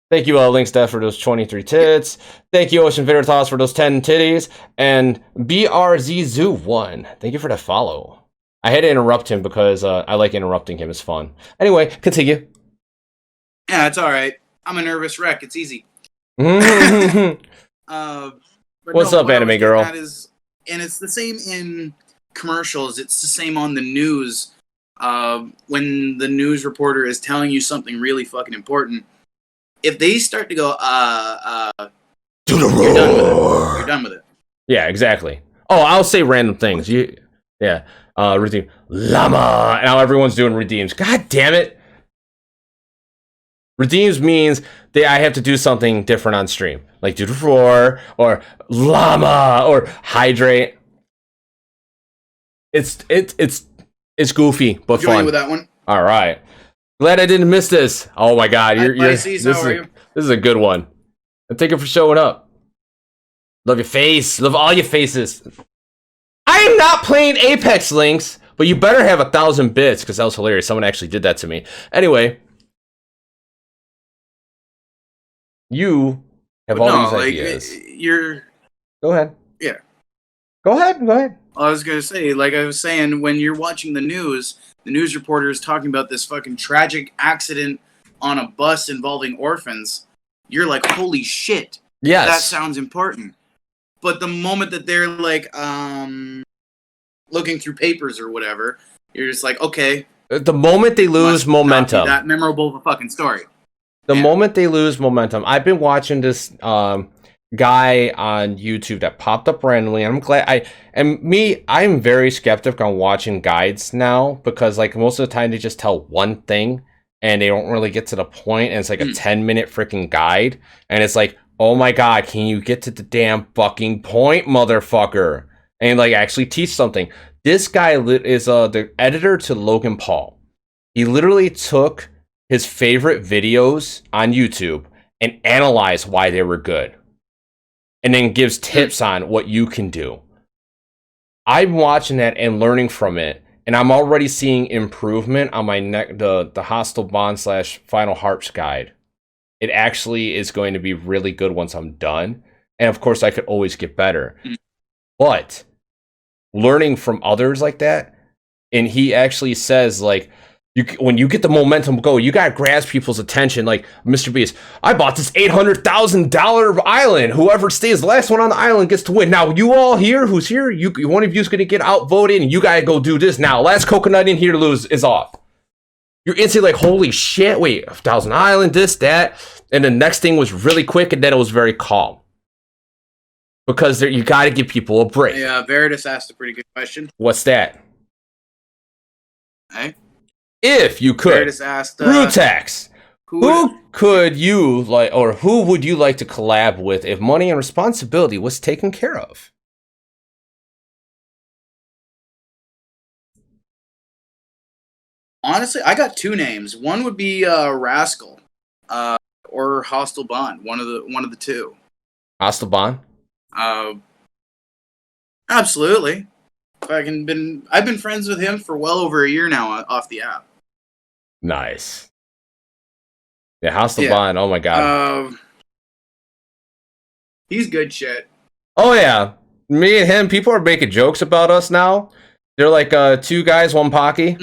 Thank you, Link Steph, for those 23 tits. Thank you, Ocean Veritas, for those 10 titties. And BRZZoo1, thank you for the follow. I had to interrupt him because I like interrupting him. It's fun. Anyway, continue. Yeah, it's all right. I'm a nervous wreck. It's easy. What's up, anime girl? And it's the same in commercials. It's the same on the news. When the news reporter is telling you something really fucking important, if they start to go, to the roar, you're done with it. Yeah, exactly. Oh, I'll say random things. Redeem llama. Now everyone's doing redeems. God damn it. Redeems means I have to do something different on stream, like do the roar or llama or hydrate. It's goofy but fun. With that one. All right. Glad I didn't miss this. Oh my god, Pisces, how are you? This is a good one. And thank you for showing up. Love your face. Love all your faces. I am not playing Apex Links, but you better have 1,000 bits, because that was hilarious. Someone actually did that to me. Anyway. You have all these ideas. Go ahead. Yeah. Go ahead. I was going to say, like I was saying, when you're watching the news reporter is talking about this fucking tragic accident on a bus involving orphans. You're like, holy shit. Yes. That sounds important. But the moment that they're like, looking through papers or whatever, you're just like, okay. The moment they lose momentum. That memorable of a fucking story. The moment they lose momentum. I've been watching this guy on YouTube that popped up randomly. And I'm glad I'm very skeptical on watching guides now, because like most of the time they just tell one thing and they don't really get to the point, and it's like a 10-minute freaking guide, and it's like, oh my god, can you get to the damn fucking point, motherfucker, and like actually teach something. This guy is the editor to Logan Paul. He literally took his favorite videos on YouTube and analyzed why they were good, and then gives tips on what you can do. I'm watching that and learning from it, and I'm already seeing improvement on my the Hostile Bond / FinalHarps guide. It actually is going to be really good once I'm done, and of course I could always get better. But learning from others like that, and he actually says like, when you get the momentum go, you gotta grasp people's attention. Like Mr. Beast, I bought this $800,000 island. Whoever stays the last one on the island gets to win. Now you all here, who's here, one of you's gonna get outvoted, and you gotta go do this now. Last coconut in here to lose is off. You're instantly like, holy shit! Wait, 1,000 island, this, that, and the next thing was really quick, and then it was very calm. Because you gotta give people a break. Yeah, Veritas asked a pretty good question. What's that? Hey. If you could, Veritas asked, Brutaxx, who could you like, or who would you like to collab with if money and responsibility was taken care of? Honestly, I got two names. One would be Rascal, or Hostile Bond. One of the two. Hostile Bond. Absolutely. I've been friends with him for well over a year now off the app. Nice. Yeah, Hostile Bond. Oh my god. He's good shit. Oh yeah, me and him. People are making jokes about us now. They're like two guys, one pocky.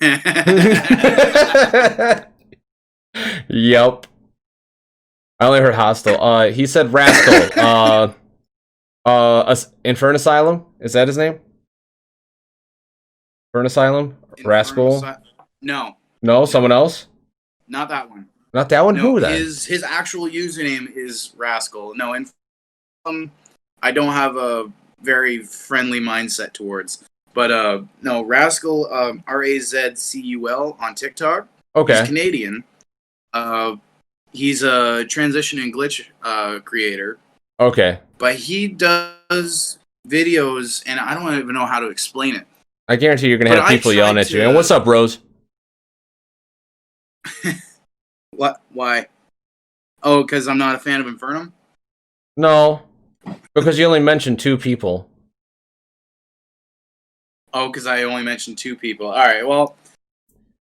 Yep. I only heard Hostile. He said Rascal. Infern Asylum? Is that his name? Infern Asylum? Rascal? No. No, someone else? Not that one. Not that one? No, who then? His actual username is Rascal. No, I don't have a very friendly mindset towards. But no, Rascal, Razcul on TikTok. Okay. He's Canadian. He's a transition and glitch creator. Okay. But he does videos, and I don't even know how to explain it. I guarantee you're going to have people yelling at you. And what's up, Rose? What? Why? Oh, because I'm not a fan of Infernum? No. Because you only mentioned two people. Oh, because I only mentioned two people. All right, well,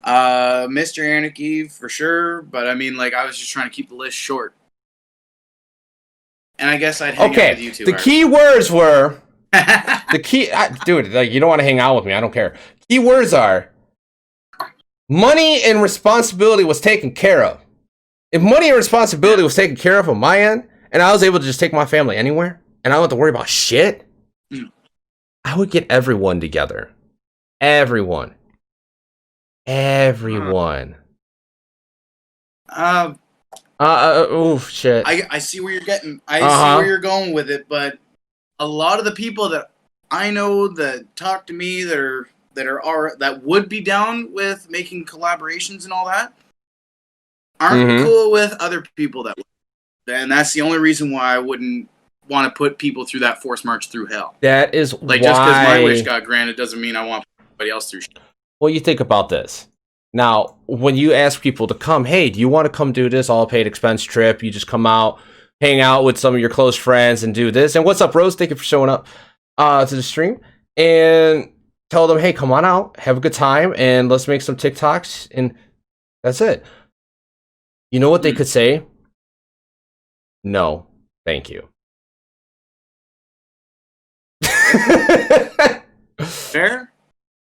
Mr. Anarchy for sure, but I mean, like, I was just trying to keep the list short. And I guess I'd hang out with you two. The key words were dude, like, you don't want to hang out with me. I don't care. Key words are money and responsibility was taken care of. If money and responsibility was taken care of on my end, and I was able to just take my family anywhere, and I don't have to worry about shit, I would get everyone together. Everyone. Shit. I see where you're getting. I see where you're going with it, but a lot of the people that I know that talk to me that would be down with making collaborations and all that aren't cool with other people that would. And that's the only reason why I wouldn't want to put people through that forced march through hell. That is like, why... just because my wish got granted doesn't mean I want anybody else through shit. Well, you think about this. Now, when you ask people to come, hey, do you want to come do this all paid expense trip? You just come out, hang out with some of your close friends and do this. And what's up, Rose? Thank you for showing up to the stream. And tell them, hey, come on out, have a good time, and let's make some TikToks. And that's it. You know what they could say? No, thank you. Fair?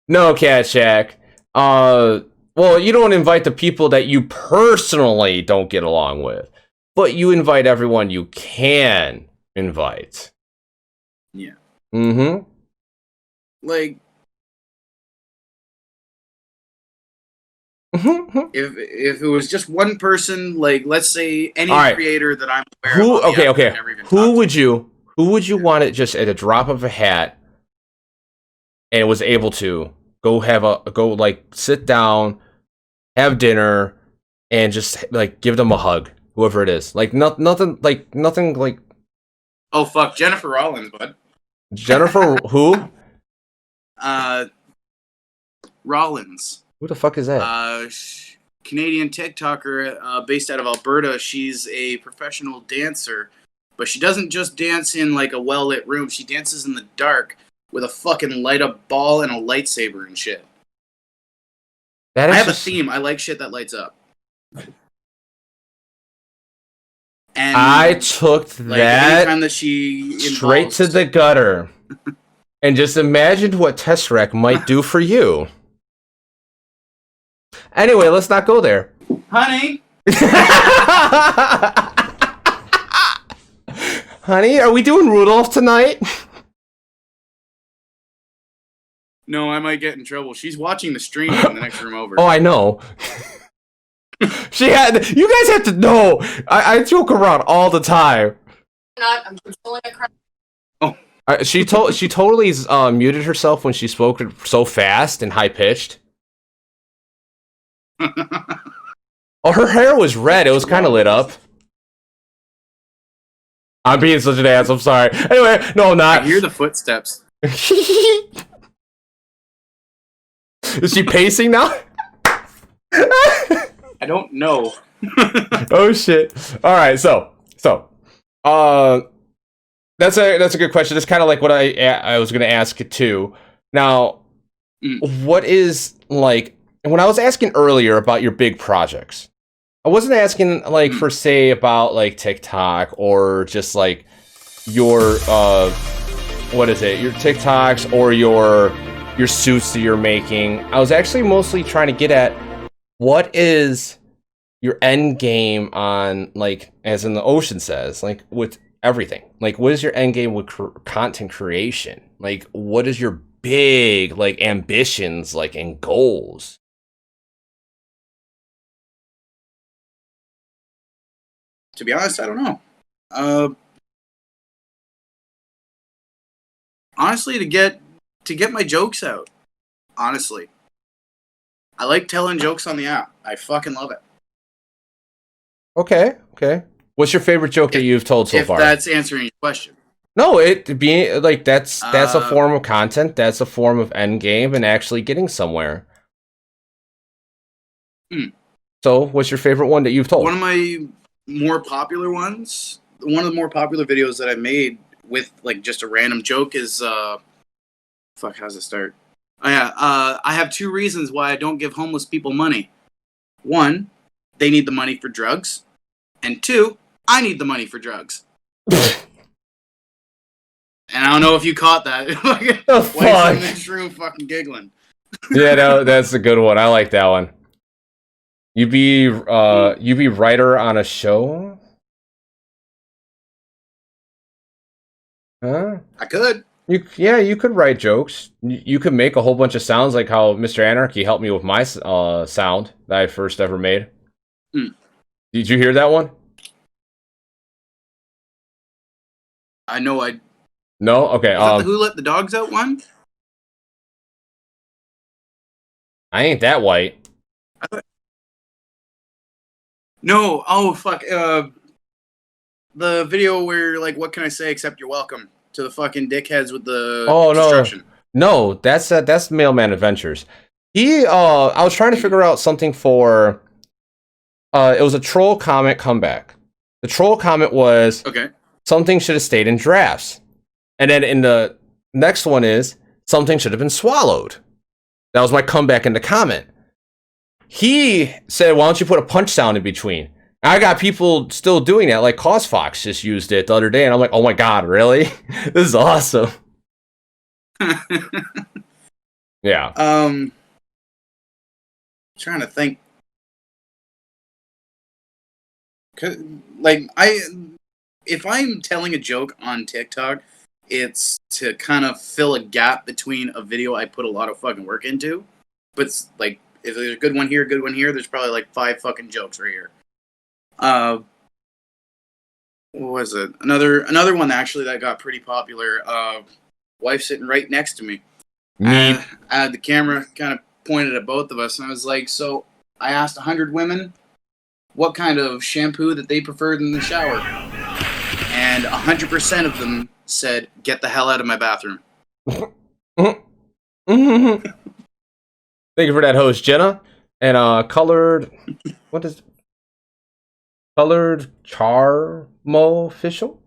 No, Cat Shack. Well, you don't invite the people that you personally don't get along with, but you invite everyone you can invite. Yeah. Mm-hmm. Like, if it was just one person, like let's say any creator that I'm aware of. Okay. Who would you want it just at a drop of a hat and was able to go sit down, have dinner, and just like give them a hug, whoever it is. Like nothing like. Oh fuck, Jennifer Rollins, bud. Jennifer who? Rollins. Who the fuck is that? Canadian TikToker based out of Alberta. She's a professional dancer, but she doesn't just dance in like a well-lit room. She dances in the dark with a fucking light-up ball and a lightsaber and shit. I have a theme. I like shit that lights up. And I took that straight to the gutter and just imagined what Tesseract might do for you. Anyway, let's not go there. Honey! Honey, are we doing Rudolph tonight? No, I might get in trouble. She's watching the stream in the next room over. Oh, I know. You guys have to know. I joke around all the time. I'm controlling a crowd. Oh. She totally muted herself when she spoke so fast and high pitched. Oh, her hair was red. It was kind of lit up. I'm being such an ass. I'm sorry. Anyway, no, I'm not. I hear the footsteps. Is she pacing now? I don't know. Oh shit! All right, so that's a good question. It's kind of like what I was gonna ask it too. Now, what is like when I was asking earlier about your big projects? I wasn't asking like for say about like TikTok or just like your what is it? Your TikToks or your suits that you're making. I was actually mostly trying to get at what is your end game on, like, as in the ocean says, like with everything. Like, what is your end game with content creation? Like, what is your big like ambitions, like, and goals? To be honest, I don't know. Honestly, to get my jokes out. Honestly, I like telling jokes on the app. I fucking love it. Okay. What's your favorite joke that you've told so far? If that's answering your question. No, it being like that's a form of content. That's a form of end game and actually getting somewhere. So, what's your favorite one that you've told? One of my more popular ones. One of the more popular videos that I made with like just a random joke is how's it start? Oh yeah, I have 2 reasons why I don't give homeless people money. 1, they need the money for drugs, and 2, I need the money for drugs. And I don't know if you caught that. Oh, fuck. In this room fucking giggling. Yeah, no, that's a good one. I like that one. You be writer on a show? Huh? I could. You could write jokes. You could make a whole bunch of sounds like how Mr. Anarchy helped me with my sound that I first ever made. Did you hear that one? I know I... No? Okay. Is that the Who Let the Dogs Out one? I ain't that white. No. Oh, fuck. The video where, like, what can I say except you're welcome to the fucking dickheads with the destruction. No, that's Mailman Adventures. I was trying to figure out something for, it was a troll comment comeback. The troll comment was, Okay. something should have stayed in drafts. And then in the next one is, something should have been swallowed. That was my comeback in the comment. He said, why don't you put a punch sound in between? I got people still doing that, like CosFox just used it the other day, and I'm like, oh my god, really? This is awesome. Yeah. Trying to think. Like, if I'm telling a joke on TikTok, it's to kind of fill a gap between a video I put a lot of fucking work into. But like, if there's a good one here, there's probably like 5 fucking jokes right here. What was it? Another one actually that got pretty popular. Wife sitting right next to me. I had the camera kind of pointed at both of us, and I was like, so I asked 100 women what kind of shampoo that they preferred in the shower, and 100% of them said, "Get the hell out of my bathroom." Thank you for that, host Jenna. And colored, what is colored Charmo official?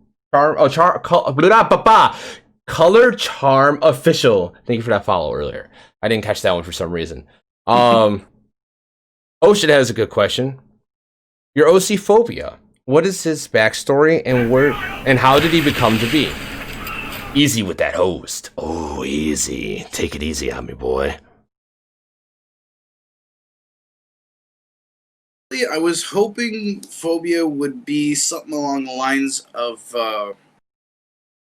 Colored Charm official. Thank you for that follow earlier. I didn't catch that one for some reason. Ocean has a good question. Your OC phobia. What is his backstory and how did he become to be? Easy with that host. Oh, easy. Take it easy on me, boy. I was hoping phobia would be something along the lines of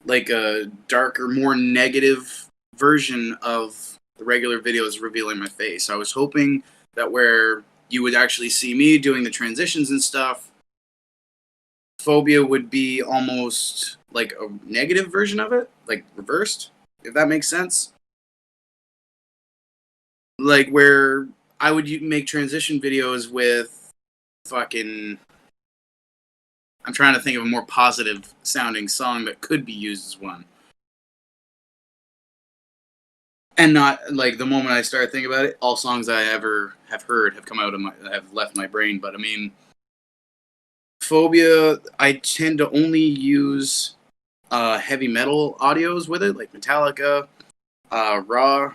like a darker, more negative version of the regular videos revealing my face. I was hoping that where you would actually see me doing the transitions and stuff, phobia would be almost like a negative version of it, like reversed, if that makes sense. Like where I would make transition videos with fucking... I'm trying to think of a more positive sounding song that could be used as one. And not, like, the moment I start thinking about it, all songs I ever have heard have come out of have left my brain. But, I mean, phobia, I tend to only use heavy metal audios with it, like Metallica, Raw,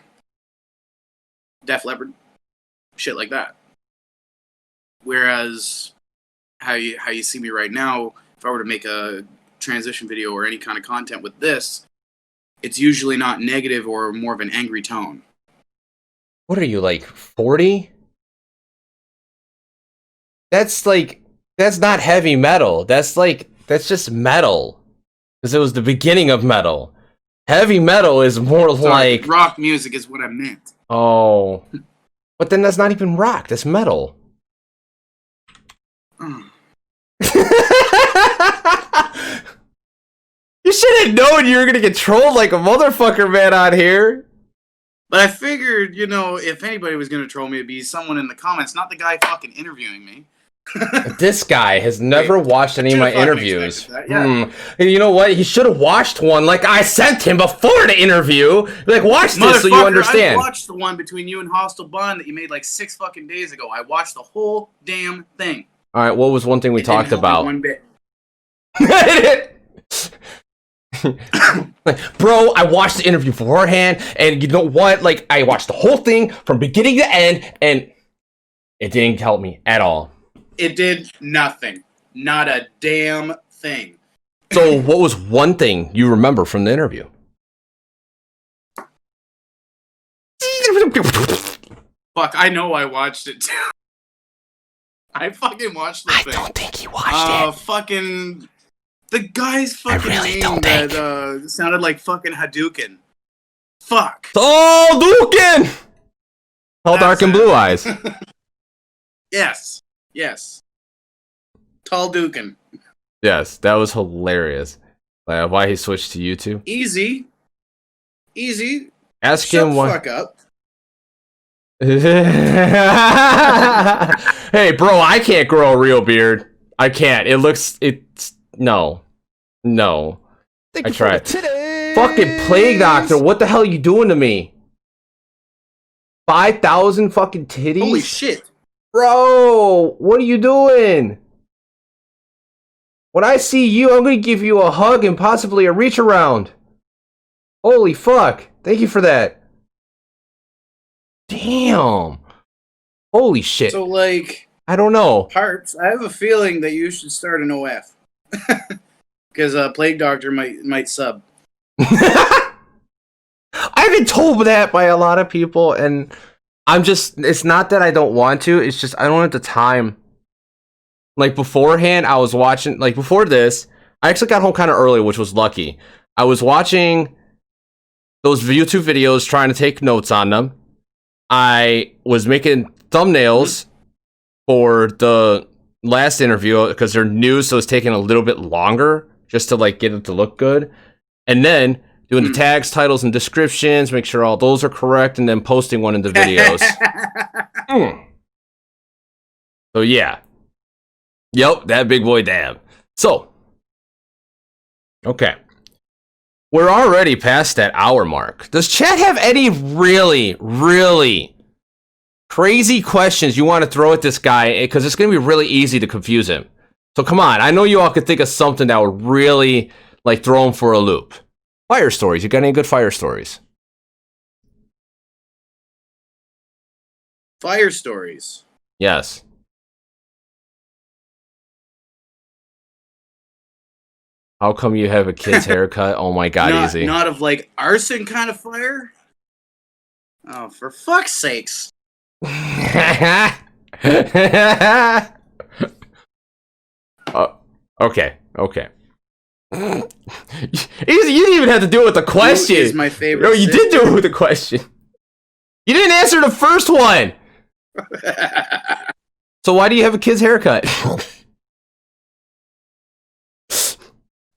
Def Leppard, shit like that. Whereas how you see me right now, if I were to make a transition video or any kind of content with this, it's usually not negative or more of an angry tone. What are you, like 40? That's not heavy metal. That's just metal. Because it was the beginning of metal. Heavy metal is more Sorry, like rock music is what I meant. Oh. But then that's not even rock, that's metal. You should have known you were gonna get trolled like a motherfucker, man, on here. But I figured, you know, if anybody was gonna troll me, it'd be someone in the comments, not the guy fucking interviewing me. This guy has never watched any of my interviews. That, yeah. And you know what? He should have watched one like I sent him before the interview. Like, watch this so you understand. I watched the one between you and Hostile Bun that you made like 6 fucking days ago. I watched the whole damn thing. All right, what was one thing we talked about? One bit. Like, bro, I watched the interview beforehand, and you know what? Like, I watched the whole thing from beginning to end, and it didn't help me at all. It did nothing. Not a damn thing. So, what was one thing you remember from the interview? Fuck, I know I watched it too. I fucking watched the thing. I don't think he watched it. Fucking... The guy's fucking name that sounded like fucking Hadouken. Fuck. Tall Dukin! Tall, dark, and blue eyes. Yes. Yes. Tall Dukin. Yes, that was hilarious. Why he switched to YouTube? Easy. Easy. Ask Shut him why. Fuck up. Hey, bro, I can't grow a real beard. I can't. It's no. Thank I you tried. For the titties. Fucking Plague Doctor, what the hell are you doing to me? 5,000 fucking titties? Holy shit. Bro, what are you doing? When I see you, I'm gonna give you a hug and possibly a reach around. Holy fuck. Thank you for that. Damn. Holy shit. So, like, I don't know. Harps, I have a feeling that you should start an OF. Because Plague Doctor might sub. I've been told that by a lot of people, and I'm just, it's not that I don't want to, it's just I don't have the time. Like, beforehand, I was watching, like, before this, I actually got home kind of early, which was lucky. I was watching those YouTube videos, trying to take notes on them. I was making thumbnails for the last interview, because they're new, so it's taking a little bit longer, just to, like, get it to look good. And then doing the tags, titles, and descriptions, make sure all those are correct, and then posting one in the videos. So, yeah. Yep, that big boy dab. So, okay. We're already past that hour mark. Does chat have any really, really crazy questions you want to throw at this guy? Because it's going to be really easy to confuse him. So, come on. I know you all could think of something that would really, like, throw him for a loop. Fire stories. You got any good fire stories? Fire stories. Yes. How come you have a kid's haircut? Oh my god, easy. Not of, like, arson kind of fire? Oh, for fuck's sakes. Okay. You didn't even have to do it with the question. Who is my favorite No, you did do it with the question. You didn't answer the first one. So why do you have a kid's haircut?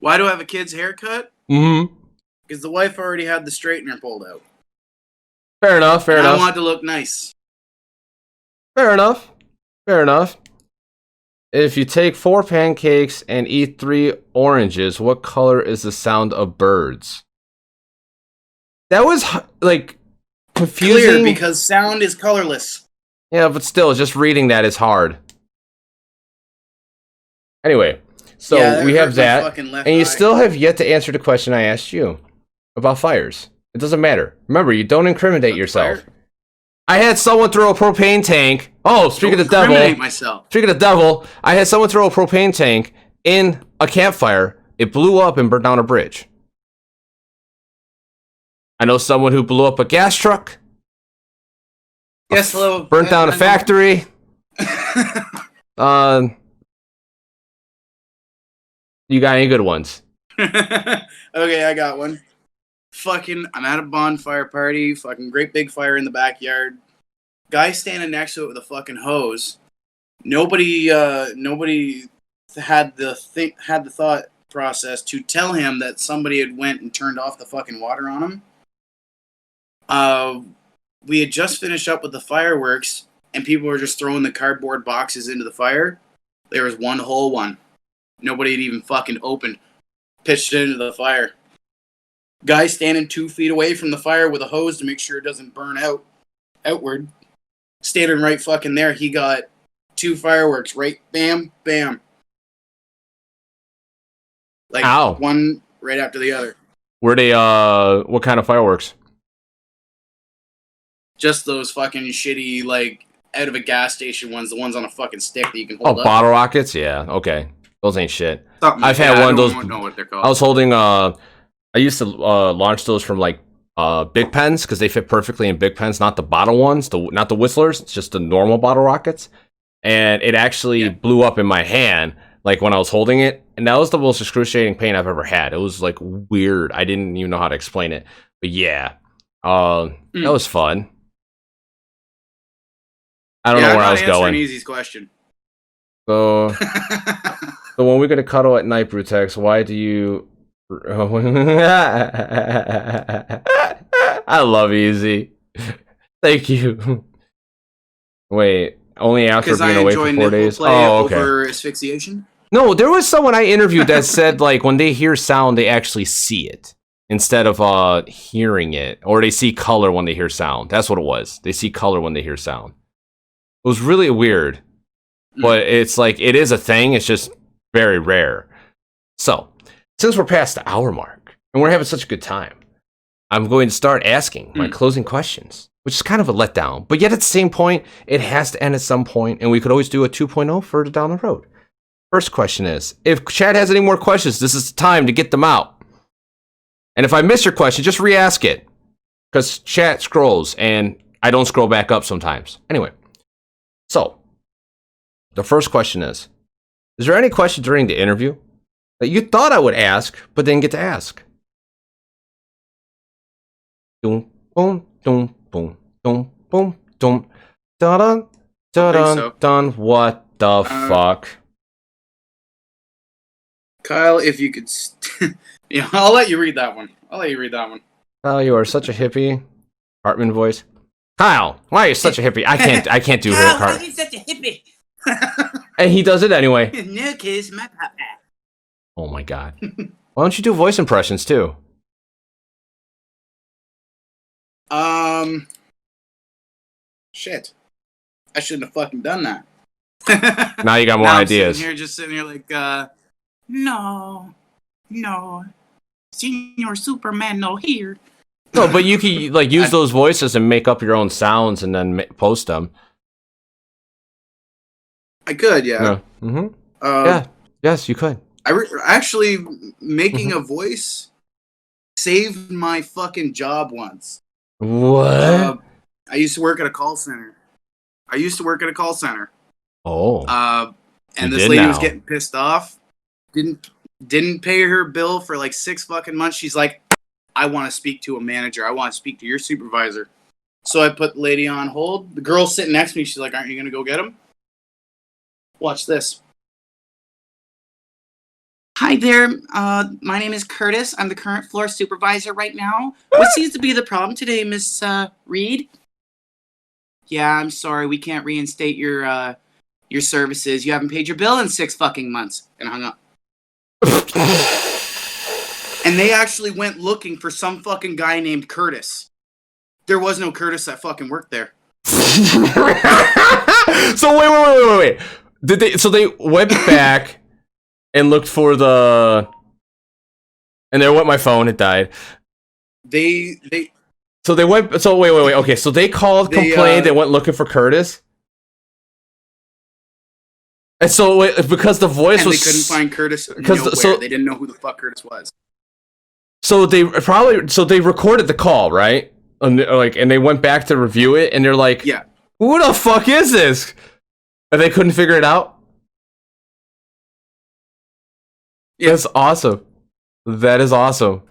Why do I have a kid's haircut? Mm-hmm. Because the wife already had the straightener pulled out. Fair enough, fair and enough. I want to look nice. Fair enough. Fair enough. If you take 4 pancakes and eat 3 oranges, what color is the sound of birds? That was, like, confusing. Clear, because sound is colorless. Yeah, but still, just reading that is hard. Anyway, so Yeah, we have that. and And you still have yet to answer the question I asked you about fires. It doesn't matter. Remember, you don't incriminate yourself. Fire? I had someone throw a propane tank. Oh, speaking of the devil. Myself. Speaking of the devil, I had someone throw a propane tank in a campfire. It blew up and burned down a bridge. I know someone who blew up a gas truck. Yes, hello. Burnt down a factory. You got any good ones? Okay, I got one. Fucking, I'm at a bonfire party. Fucking great big fire in the backyard. Guy standing next to it with a fucking hose. Nobody had the thought process to tell him that somebody had went and turned off the fucking water on him. We had just finished up with the fireworks, and people were just throwing the cardboard boxes into the fire. There was one whole one. Nobody had even fucking opened. Pitched it into the fire. Guy standing 2 feet away from the fire with a hose to make sure it doesn't burn outward. Standing right fucking there. He got 2 fireworks. Right, bam, bam. Like, ow. One right after the other. Were they, what kind of fireworks? Just those fucking shitty, like, out of a gas station ones. The ones on a fucking stick that you can hold up. Oh, bottle rockets? Yeah, okay. Those ain't shit. Something I've like had that. one of those. I don't know what they're called. I was holding, I used to launch those from, like, big pens, because they fit perfectly in big pens, not the bottle ones, not the whistlers, it's just the normal bottle rockets. And it actually blew up in my hand, like, when I was holding it. And that was the most excruciating pain I've ever had. It was, like, weird. I didn't even know how to explain it. But yeah, that was fun. I don't know where I was going. Easy's question. So when we're gonna cuddle at night, Brutaxx, why do you? I love Easy. Thank you. Wait, only after being away for 4 days. Oh, okay. Over asphyxiation? No, there was someone I interviewed that said, like, when they hear sound, they actually see it instead of hearing it, or they see color when they hear sound. That's what it was. They see color when they hear sound. It was really weird, but it's like it is a thing. It's just very rare. So, since we're past the hour mark and we're having such a good time, I'm going to start asking my closing questions, which is kind of a letdown. But yet at the same point, it has to end at some point, and we could always do a 2.0 further down the road. First question is, if Chad has any more questions, this is the time to get them out. And if I miss your question, just re-ask it, because chat scrolls, and I don't scroll back up sometimes. Anyway, so the first question is there any question during the interview that you thought I would ask, but didn't get to ask? Boom, boom, boom, boom, boom, boom, boom, dun, dun, dun. What the fuck? Kyle, if you could, yeah, I'll let you read that one. Oh, you are such a hippie. Hartman voice. Kyle, why are you such a hippie? I can't do Kyle, it. why are you such a hippie? And he does it anyway. No kiss, my papa. Oh my god. Why don't you do voice impressions too? Shit. I shouldn't have fucking done that. Now you got more ideas. I'm just sitting here like, No, Senior Superman, no here. No, but you can like use those voices and make up your own sounds and then post them. I could, yeah. Yeah. Mm-hmm. Yeah. Yes, you could. Actually, making a voice saved my fucking job once. What? I used to work at a call center. Oh. And this lady was getting pissed off. Didn't pay her bill for like 6 fucking months. She's like, I want to speak to a manager. I want to speak to your supervisor. So I put the lady on hold. The girl sitting next to me, she's like, aren't you going to go get him? Watch this. Hi there, my name is Curtis. I'm the current floor supervisor right now. What seems to be the problem today, Miss Reed? Yeah, I'm sorry, we can't reinstate your services. You haven't paid your bill in 6 fucking months. And hung up. And they actually went looking for some fucking guy named Curtis. There was no Curtis that fucking worked there. So wait. So they went back and looked for the, and there went my phone. It died. So they went. So wait. Okay. So they called, complained, and went looking for Curtis. And so because the voice was, they couldn't find Curtis nowhere. They didn't know who the fuck Curtis was. So they recorded the call, right? And they went back to review it, and they're like, yeah, who the fuck is this? And they couldn't figure it out. Yeah. That's awesome. That is awesome.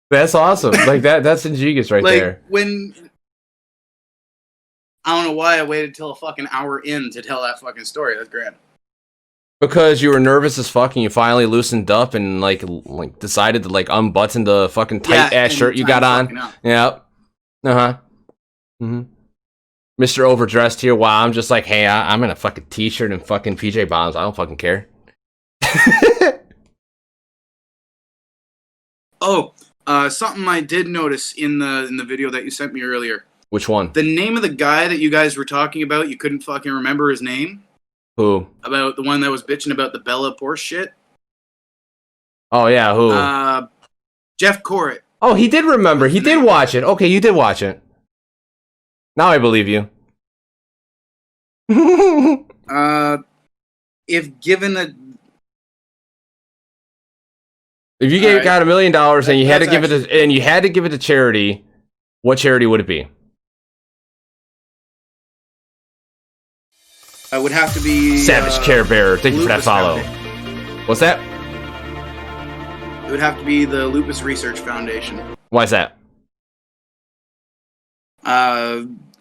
That's awesome. Like that's ingenious right there. When I don't know why I waited till a fucking hour in to tell that fucking story. That's grand. Because you were nervous as fuck and you finally loosened up and like decided to like unbutton the fucking tight ass shirt you got on. Yep. Uh-huh. Mm-hmm. Mr. Overdressed here while I'm just like, hey, I'm in a fucking t-shirt and fucking PJ bombs. I don't fucking care. Something I did notice in the video that you sent me earlier. Which one? The name of the guy that you guys were talking about, you couldn't fucking remember his name? Who? About the one that was bitching about the Bella Porsche shit? Oh, yeah, who? Jeff Corritt. Oh, he did remember. He did watch it. Okay, you did watch it. Now I believe you. If given a... If you got $1 million and you had to give it to charity, what charity would it be? It would have to be Savage Care Bearer. Thank you for that follow. What's that? It would have to be the Lupus Research Foundation. Why is that?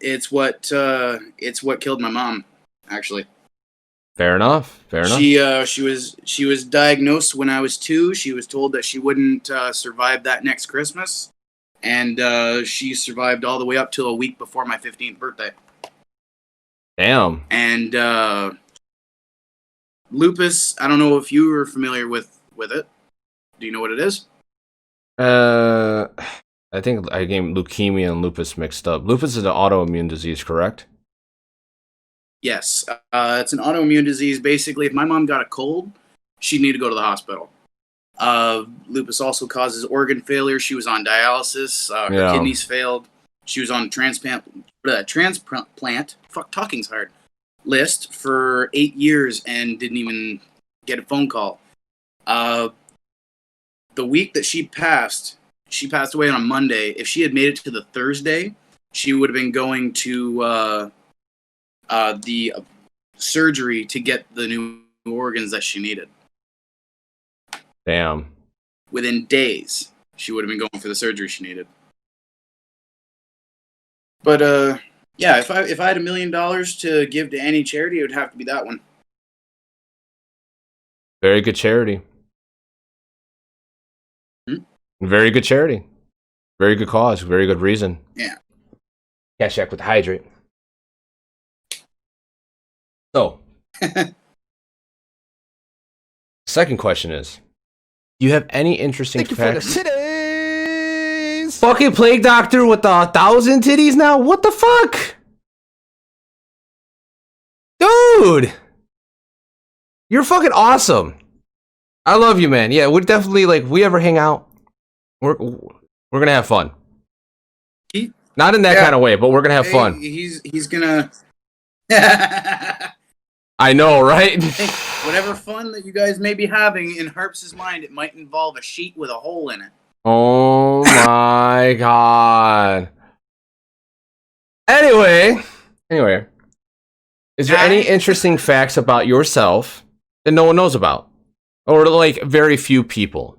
It's what killed my mom, actually. Fair enough. She was diagnosed when I was 2. She was told that she wouldn't survive that next Christmas, and she survived all the way up till a week before my 15th birthday. Damn. And lupus, I don't know if you are familiar with it. Do you know what it is? I think I gave leukemia and lupus mixed up. Lupus is an autoimmune disease, correct? Yes, it's an autoimmune disease. Basically, if my mom got a cold, she'd need to go to the hospital. Lupus also causes organ failure. She was on dialysis. Her kidneys failed. She was on transplant. Fuck, talking's hard. List for 8 years and didn't even get a phone call. The week that she passed away on a Monday. If she had made it to the Thursday, she would have been going to the surgery to get the new organs that she needed. Damn. Within days, she would have been going for the surgery she needed. But yeah, if I had $1 million to give to any charity, it would have to be that one. Very good charity. Very good charity. Very good cause. Very good reason. Yeah. Cash App with Hydrate. So, second question is, do you have any interesting Thank you for the facts? titties. Fucking plague doctor with 1,000 titties now? What the fuck? Dude! You're fucking awesome. I love you, man. Yeah, we're definitely, like, we ever hang out, we're gonna have fun. Not in that kind of way, but we're gonna have fun. He's gonna... I know, right? Whatever fun that you guys may be having in Harps' mind, it might involve a sheet with a hole in it. Oh my god. Anyway, is there any interesting facts about yourself that no one knows about? Or like very few people?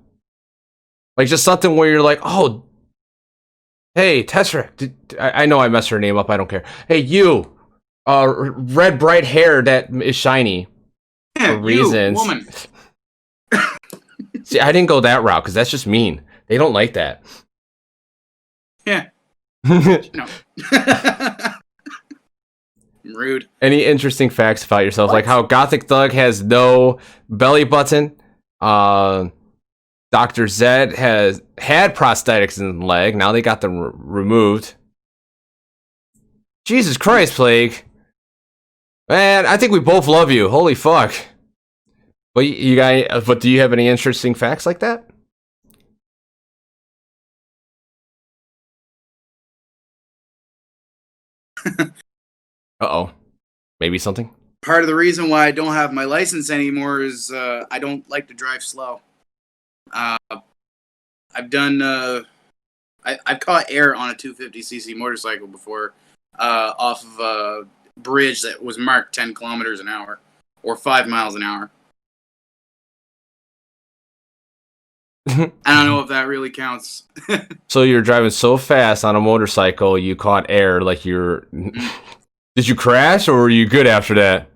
Like just something where you're like, oh, hey, Tessera, I know I messed her name up, I don't care. Hey, you, red bright hair that is shiny for reasons. You, woman. See, I didn't go that route because that's just mean. They don't like that. Yeah. No. Rude. Any interesting facts about yourself? Like how Gothic Thug has no belly button. Dr. Zed has had prosthetics in the leg. Now they got them removed. Jesus Christ, Plague. Man, I think we both love you. Holy fuck. But but do you have any interesting facts like that? Uh-oh. Maybe something? Part of the reason why I don't have my license anymore is I don't like to drive slow. I've done... I've caught air on a 250cc motorcycle before off of a bridge that was marked 10 kilometers an hour or 5 miles an hour. I don't know if that really counts. So you're driving so fast on a motorcycle, you caught air like you're... Did you crash, or were you good after that?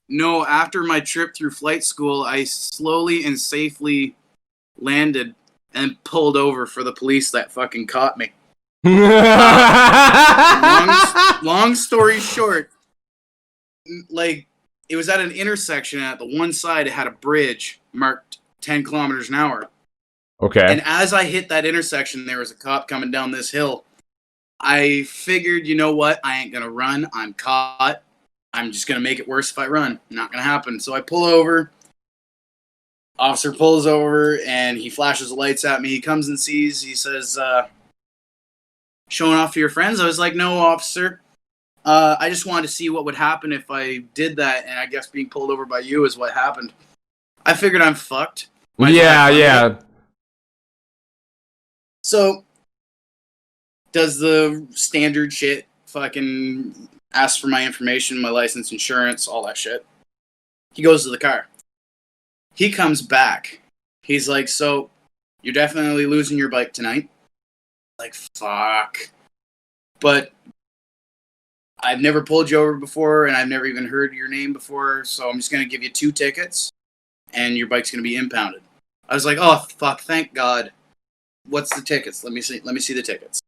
No, after my trip through flight school, I slowly and safely landed and pulled over for the police that fucking caught me. Long story short, like, it was at an intersection, and at the one side it had a bridge marked 10 kilometers an hour. Okay. And as I hit that intersection, there was a cop coming down this hill. I figured, you know what? I ain't gonna run. I'm caught. I'm just gonna make it worse if I run. Not gonna happen. So I pull over. Officer pulls over and he flashes the lights at me. He comes and sees. He says, showing off to your friends? I was like, no, officer. I just wanted to see what would happen if I did that. And I guess being pulled over by you is what happened. I figured I'm fucked. Yeah. So, does the standard shit, fucking ask for my information, my license, insurance, all that shit. He goes to the car. He comes back. He's like, so, you're definitely losing your bike tonight? Like, fuck. But I've never pulled you over before, and I've never even heard your name before, so I'm just going to give you 2 tickets, and your bike's going to be impounded. I was like, oh, fuck, thank God. What's the tickets? Let me see the tickets.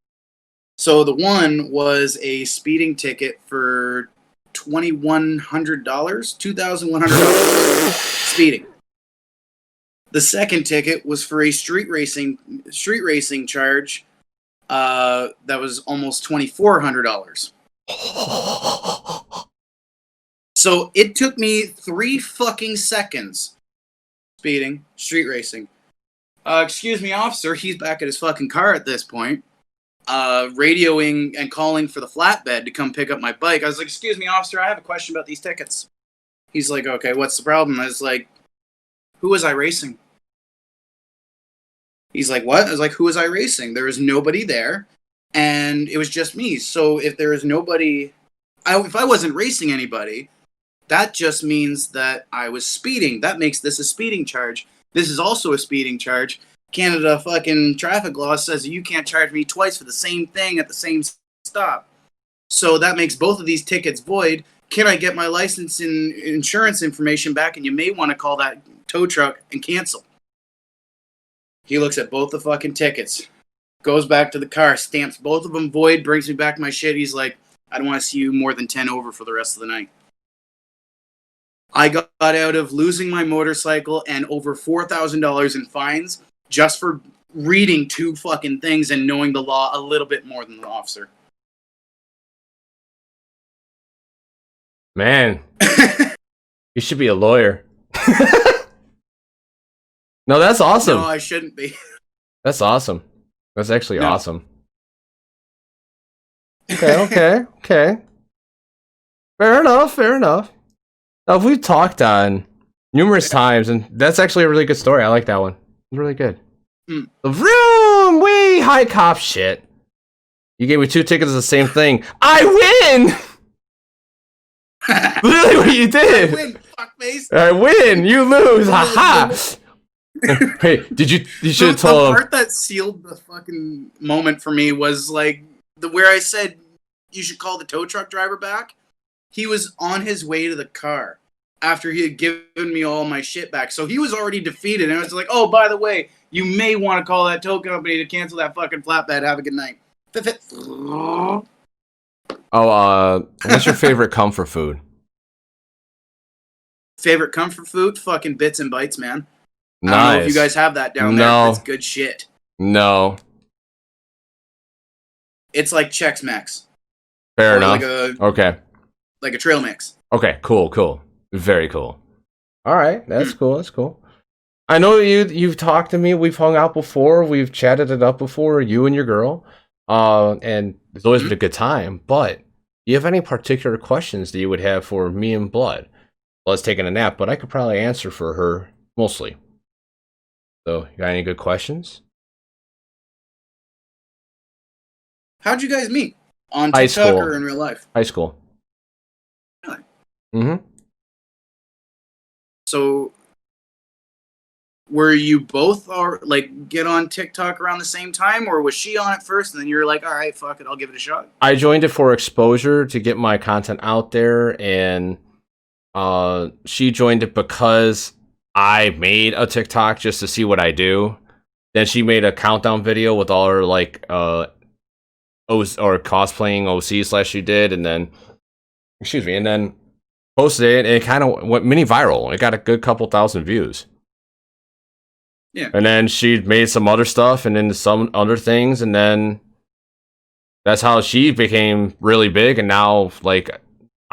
So the one was a speeding ticket for $2,100 speeding. The second ticket was for a street racing charge that was almost $2,400. So it took me 3 fucking seconds. Speeding, street racing. Excuse me, officer. He's back at his fucking car at this point. Radioing and calling for the flatbed to come pick up my bike. I was like, excuse me, officer, I have a question about these tickets. He's like, okay, what's the problem? I was like, who was I racing? He's like, what? I was like, who was I racing? There was nobody there, and it was just me. So if there is nobody, if I wasn't racing anybody, that just means that I was speeding. That makes this a speeding charge. This is also a speeding charge. Canada fucking traffic law says you can't charge me twice for the same thing at the same stop. So that makes both of these tickets void. Can I get my license and insurance information back? And you may want to call that tow truck and cancel. He looks at both the fucking tickets, goes back to the car, stamps both of them void, brings me back my shit. He's like, I don't want to see you more than 10 over for the rest of the night. I got out of losing my motorcycle and over $4,000 in fines just for reading 2 fucking things and knowing the law a little bit more than the officer. Man, you should be a lawyer. No, that's awesome. No, I shouldn't be. That's awesome. That's actually No. awesome. Okay. Fair enough. Now, we've talked on numerous times, and that's actually a really good story. I like that one. It's really good. The vroom, way high cop shit. You gave me 2 tickets of the same thing. I win! Literally what you did. I win, fuckface. I win, you lose. Haha. Hey, you should have told The him. part that sealed the fucking moment for me was like where I said you should call the tow truck driver back. He was on his way to the car after he had given me all my shit back. So he was already defeated. And I was like, oh, by the way, you may want to call that tow company to cancel that fucking flatbed. Have a good night. What's your favorite comfort food? Favorite comfort food? Fucking Bits and Bites, man. Nice. I don't know if you guys have that down there. No. It's good shit. No. It's like Chex Mix. Fair Or enough. Okay. Like a trail mix. Okay, cool. Very cool. All right, that's cool. I know you've talked to me. We've hung out before. We've chatted it up before, you and your girl. And it's always been a good time. But do you have any particular questions that you would have for me and Blood? Blood's taking a nap, but I could probably answer for her mostly. So, you got any good questions? How'd you guys meet? On High TikTok school. or in real life? High school. Really? Mm-hmm. So, were you both get on TikTok around the same time, or was she on it first and then you were like, all right, fuck it, I'll give it a shot? I joined it for exposure to get my content out there, and she joined it because I made a TikTok just to see what I do. Then she made a countdown video with all her cosplaying OC / she did, and then posted it, and it kind of went mini viral. It got a good couple thousand views. Yeah. And then she made some other stuff, and then some other things, and then that's how she became really big. And now,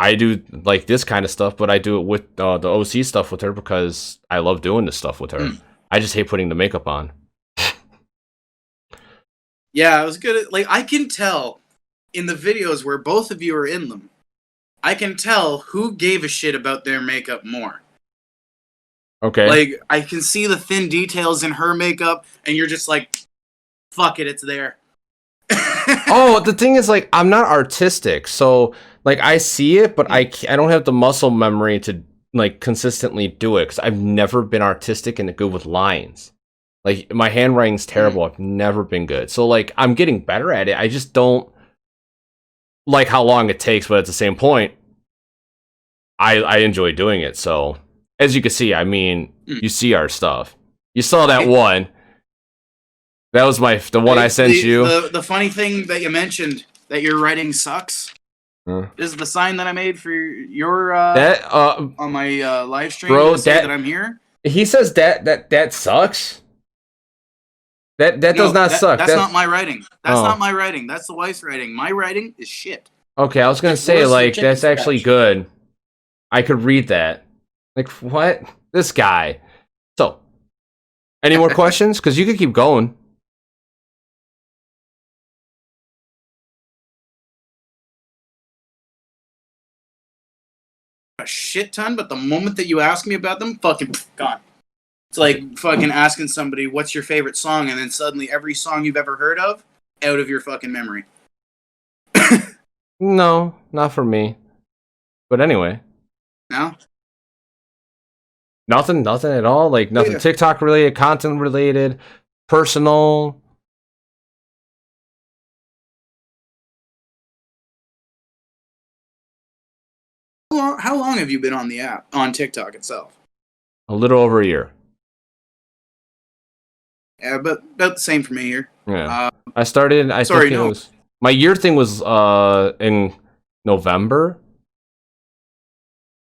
I do this kind of stuff, but I do it with the OC stuff with her because I love doing this stuff with her. I just hate putting the makeup on. Yeah, I was good at, I can tell in the videos where both of you are in them, I can tell who gave a shit about their makeup more. Okay. I can see the thin details in her makeup, and you're just like, fuck it, it's there. Oh, the thing is, I'm not artistic, so I see it, but I don't have the muscle memory to consistently do it because I've never been artistic and good with lines. My handwriting's terrible. I've never been good. So I'm getting better at it. I just don't like how long it takes, but at the same point, I enjoy doing it. So as you can see, I mean, you see our stuff. You saw that one. That was the one I sent you. The funny thing that you mentioned that your writing sucks is the sign that I made for your on my live stream. Bro, that I'm here. He says that sucks. That does not suck. That's not my writing. That's Oh. not my writing. That's the wife's writing. My writing is shit. Okay, I was gonna say Worse than like chicken that's actually scratch. good. I could read that. Like what? This guy. So, any more questions? Because you could keep going. A shit ton, but the moment that you ask me about them, fucking gone. It's like fucking asking somebody what's your favorite song, and then suddenly every song you've ever heard of out of your fucking memory. No, not for me. But anyway, No? nothing at all. Like nothing Yeah. TikTok related, content related, personal. How long have you been on the app, on TikTok itself? A little over a year. Yeah, but about the same for me here. Yeah, I started. I sorry, think it no. was my year thing was in November.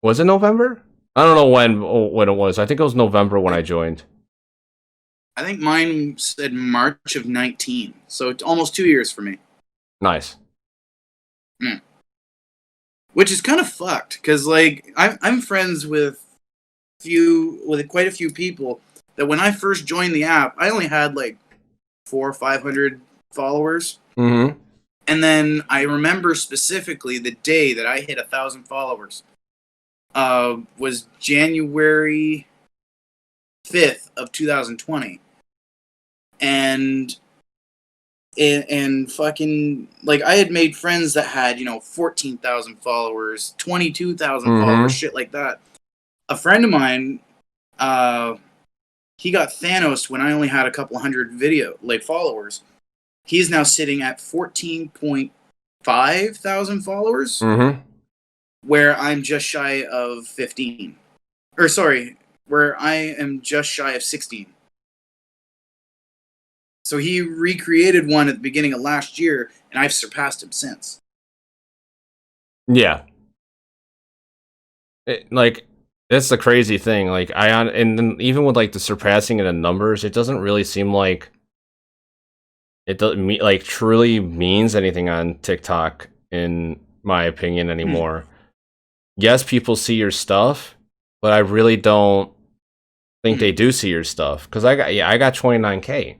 Was it November? I don't know when it was. I think it was November when I joined. I think mine said March of 19, so it's almost 2 years for me. Nice. Which is kind of fucked, because like I'm friends with quite a few people that when I first joined the app, I only had like 400 or 500 followers, Mm-hmm. and then I remember specifically the day that I hit 1,000 followers. Was January 5th of 2020, and fucking like I had made friends that had 14,000 followers, 22,000 followers, shit like that. A friend of mine, he got Thanos when I only had a couple hundred followers. He's now sitting at 14.5 thousand followers, Mm-hmm. where I'm just shy of 15. Or sorry, where I am just shy of 16. So he recreated one at the beginning of last year, and I've surpassed him since. Yeah. Like that's the crazy thing. Like and then even with like the surpassing of the numbers, it doesn't really seem like it doesn't like truly means anything on TikTok, in my opinion, anymore. Yes, people see your stuff, but I really don't think they do see your stuff, because I got 29K,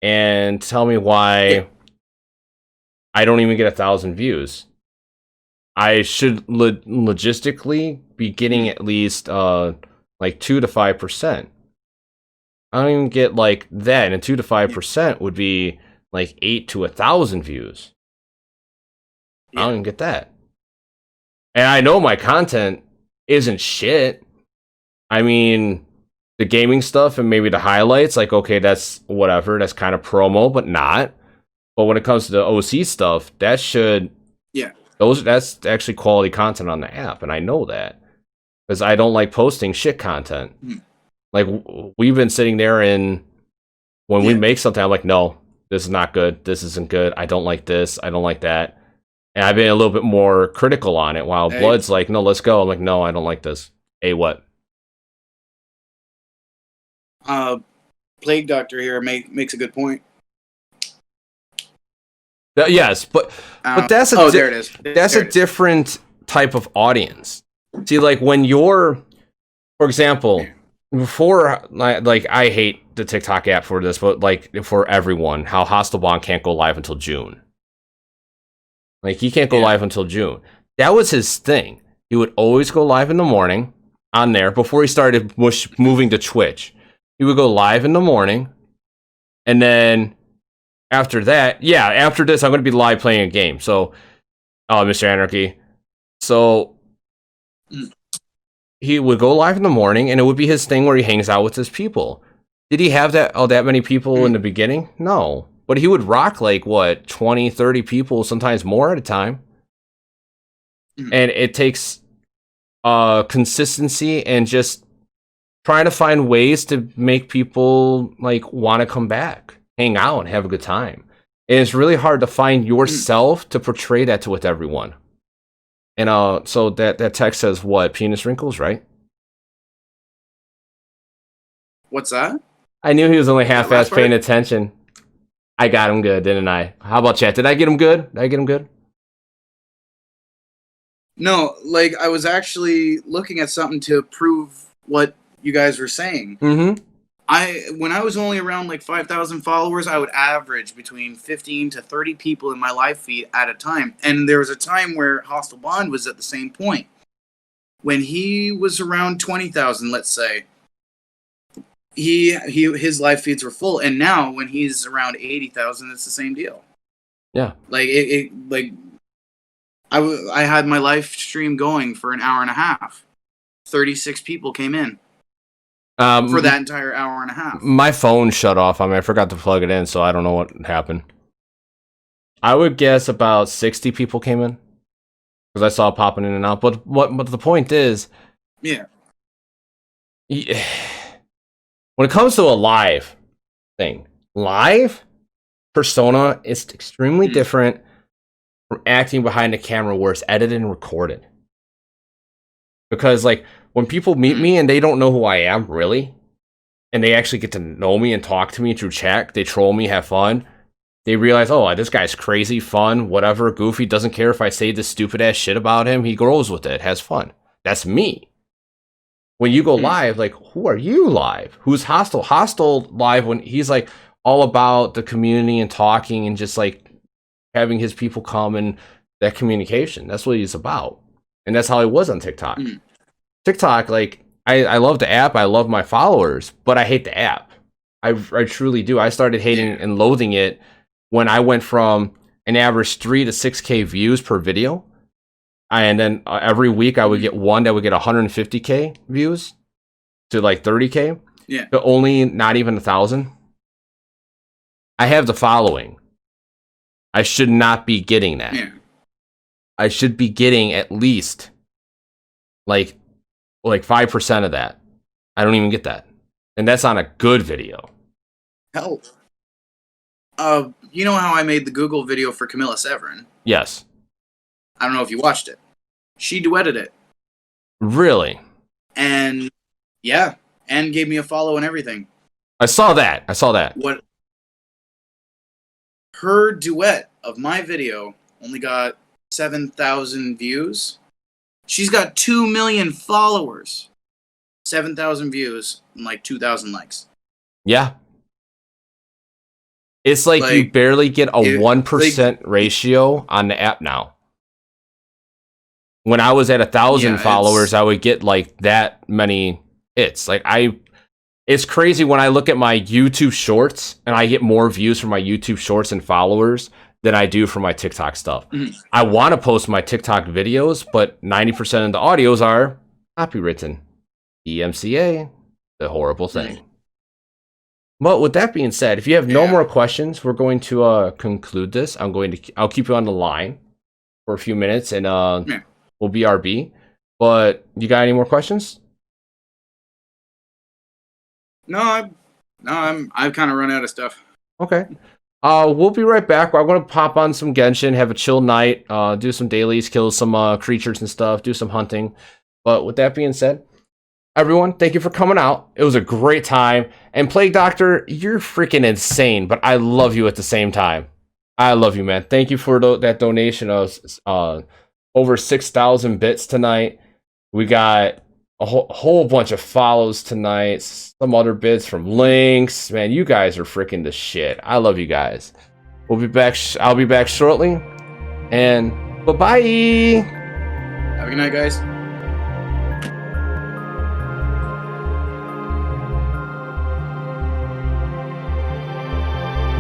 and tell me why I don't even get 1,000 views. I should logistically be getting at least like 2 to 5%. I don't even get like that, and 2 to 5% would be like 8 to 1,000 views. I don't even get that. And I know my content isn't shit. I mean, the gaming stuff and maybe the highlights, like, okay, that's whatever. That's kind of promo, but not. But when it comes to the OC stuff, that should... Yeah. That's actually quality content on the app, and I know that. Because I don't like posting shit content. Like, we've been sitting there, and when we make something, I'm like, no, this is not good. This isn't good. I don't like this. I don't like that. And I've been a little bit more critical on it, while Blood's like, no, let's go. I'm like, no, I don't like this. Hey, what? Plague Doctor here makes a good point. Yes, but that's there it is. That's a different type of audience. See, like when you're, for example, before, like I hate the TikTok app for this, but like for everyone, how Hostelbon can't go live until June. Like he can't go live until June. That was his thing. He would always go live in the morning on there before he started moving to Twitch. He would go live in the morning, and then after that, after this, I'm going to be live playing a game. So, Mr. Anarchy. So, he would go live in the morning, and it would be his thing where he hangs out with his people. Did he have that many people in the beginning? No. But he would rock, like, 20, 30 people, sometimes more at a time. And it takes consistency and just trying to find ways to make people, like, want to come back, hang out, and have a good time. And it's really hard to find yourself to portray that with everyone. And so that text says what? Penis wrinkles, right? What's that? I knew he was only last half-assed part? paying attention. I got him good, didn't I? How about chat? Did I get him good? Did I get him good? No, like I was actually looking at something to prove what you guys were saying. Mm-hmm. When I was only around like 5,000 followers, I would average between 15 to 30 people in my live feed at a time. And there was a time where Hostile Bond was at the same point. When he was around 20,000, let's say, his live feeds were full. And now when he's around 80,000, it's the same deal. Yeah. Like I had my live stream going for an hour and a half. 36 people came in for that entire hour and a half. My phone shut off on me. I forgot to plug it in, so I don't know what happened. I would guess about 60 people came in because I saw it popping in and out. But the point is, Yeah. When it comes to a live thing, live persona is extremely different from acting behind the camera where it's edited and recorded. Because like when people meet me and they don't know who I am really, and they actually get to know me and talk to me through chat, they troll me, have fun, they realize, oh, this guy's crazy, fun, whatever, goofy, doesn't care if I say this stupid ass shit about him, he grows with it, has fun. That's me. When you go live, like, who are you live? Who's Hostile? Hostile live when he's like all about the community and talking and just like having his people come and that communication. That's what he's about. And that's how he was on TikTok. TikTok, like, I love the app. I love my followers, but I hate the app. I truly do. I started hating and loathing it when I went from an average 3 to 6K views per video. And then every week I would get one that would get 150K views to like 30K. Yeah. To only not even 1,000. I have the following. I should not be getting that. Yeah. I should be getting at least like 5% of that. I don't even get that. And that's on a good video. Hell. You know how I made the Google video for Camilla Severin? Yes. I don't know if you watched it. She duetted it. Really? And yeah, and gave me a follow and everything. I saw that. What her duet of my video only got 7,000 views. She's got 2 million followers. 7,000 views and like 2,000 likes. Yeah. It's like you barely get a 1% ratio on the app now. When I was at 1,000 followers, I would get like that many hits. Like it's crazy when I look at my YouTube shorts and I get more views from my YouTube shorts and followers than I do for my TikTok stuff. I want to post my TikTok videos, but 90% of the audios are copywritten. DMCA, the horrible thing. But with that being said, if you have no more questions, we're going to conclude this. I'll keep you on the line for a few minutes and we'll BRB. But you got any more questions? No, I've kind of run out of stuff. Okay. We'll be right back. I'm going to pop on some Genshin, have a chill night, do some dailies, kill some creatures and stuff, do some hunting. But with that being said, everyone, thank you for coming out. It was a great time. And Plague Doctor, you're freaking insane, but I love you at the same time. I love you, man. Thank you for that donation of over 6,000 bits tonight. We got a whole bunch of follows tonight. Some other bits from links. Man, you guys are freaking the shit. I love you guys. We'll be back. I'll be back shortly. And bye-bye. Have a good night, guys.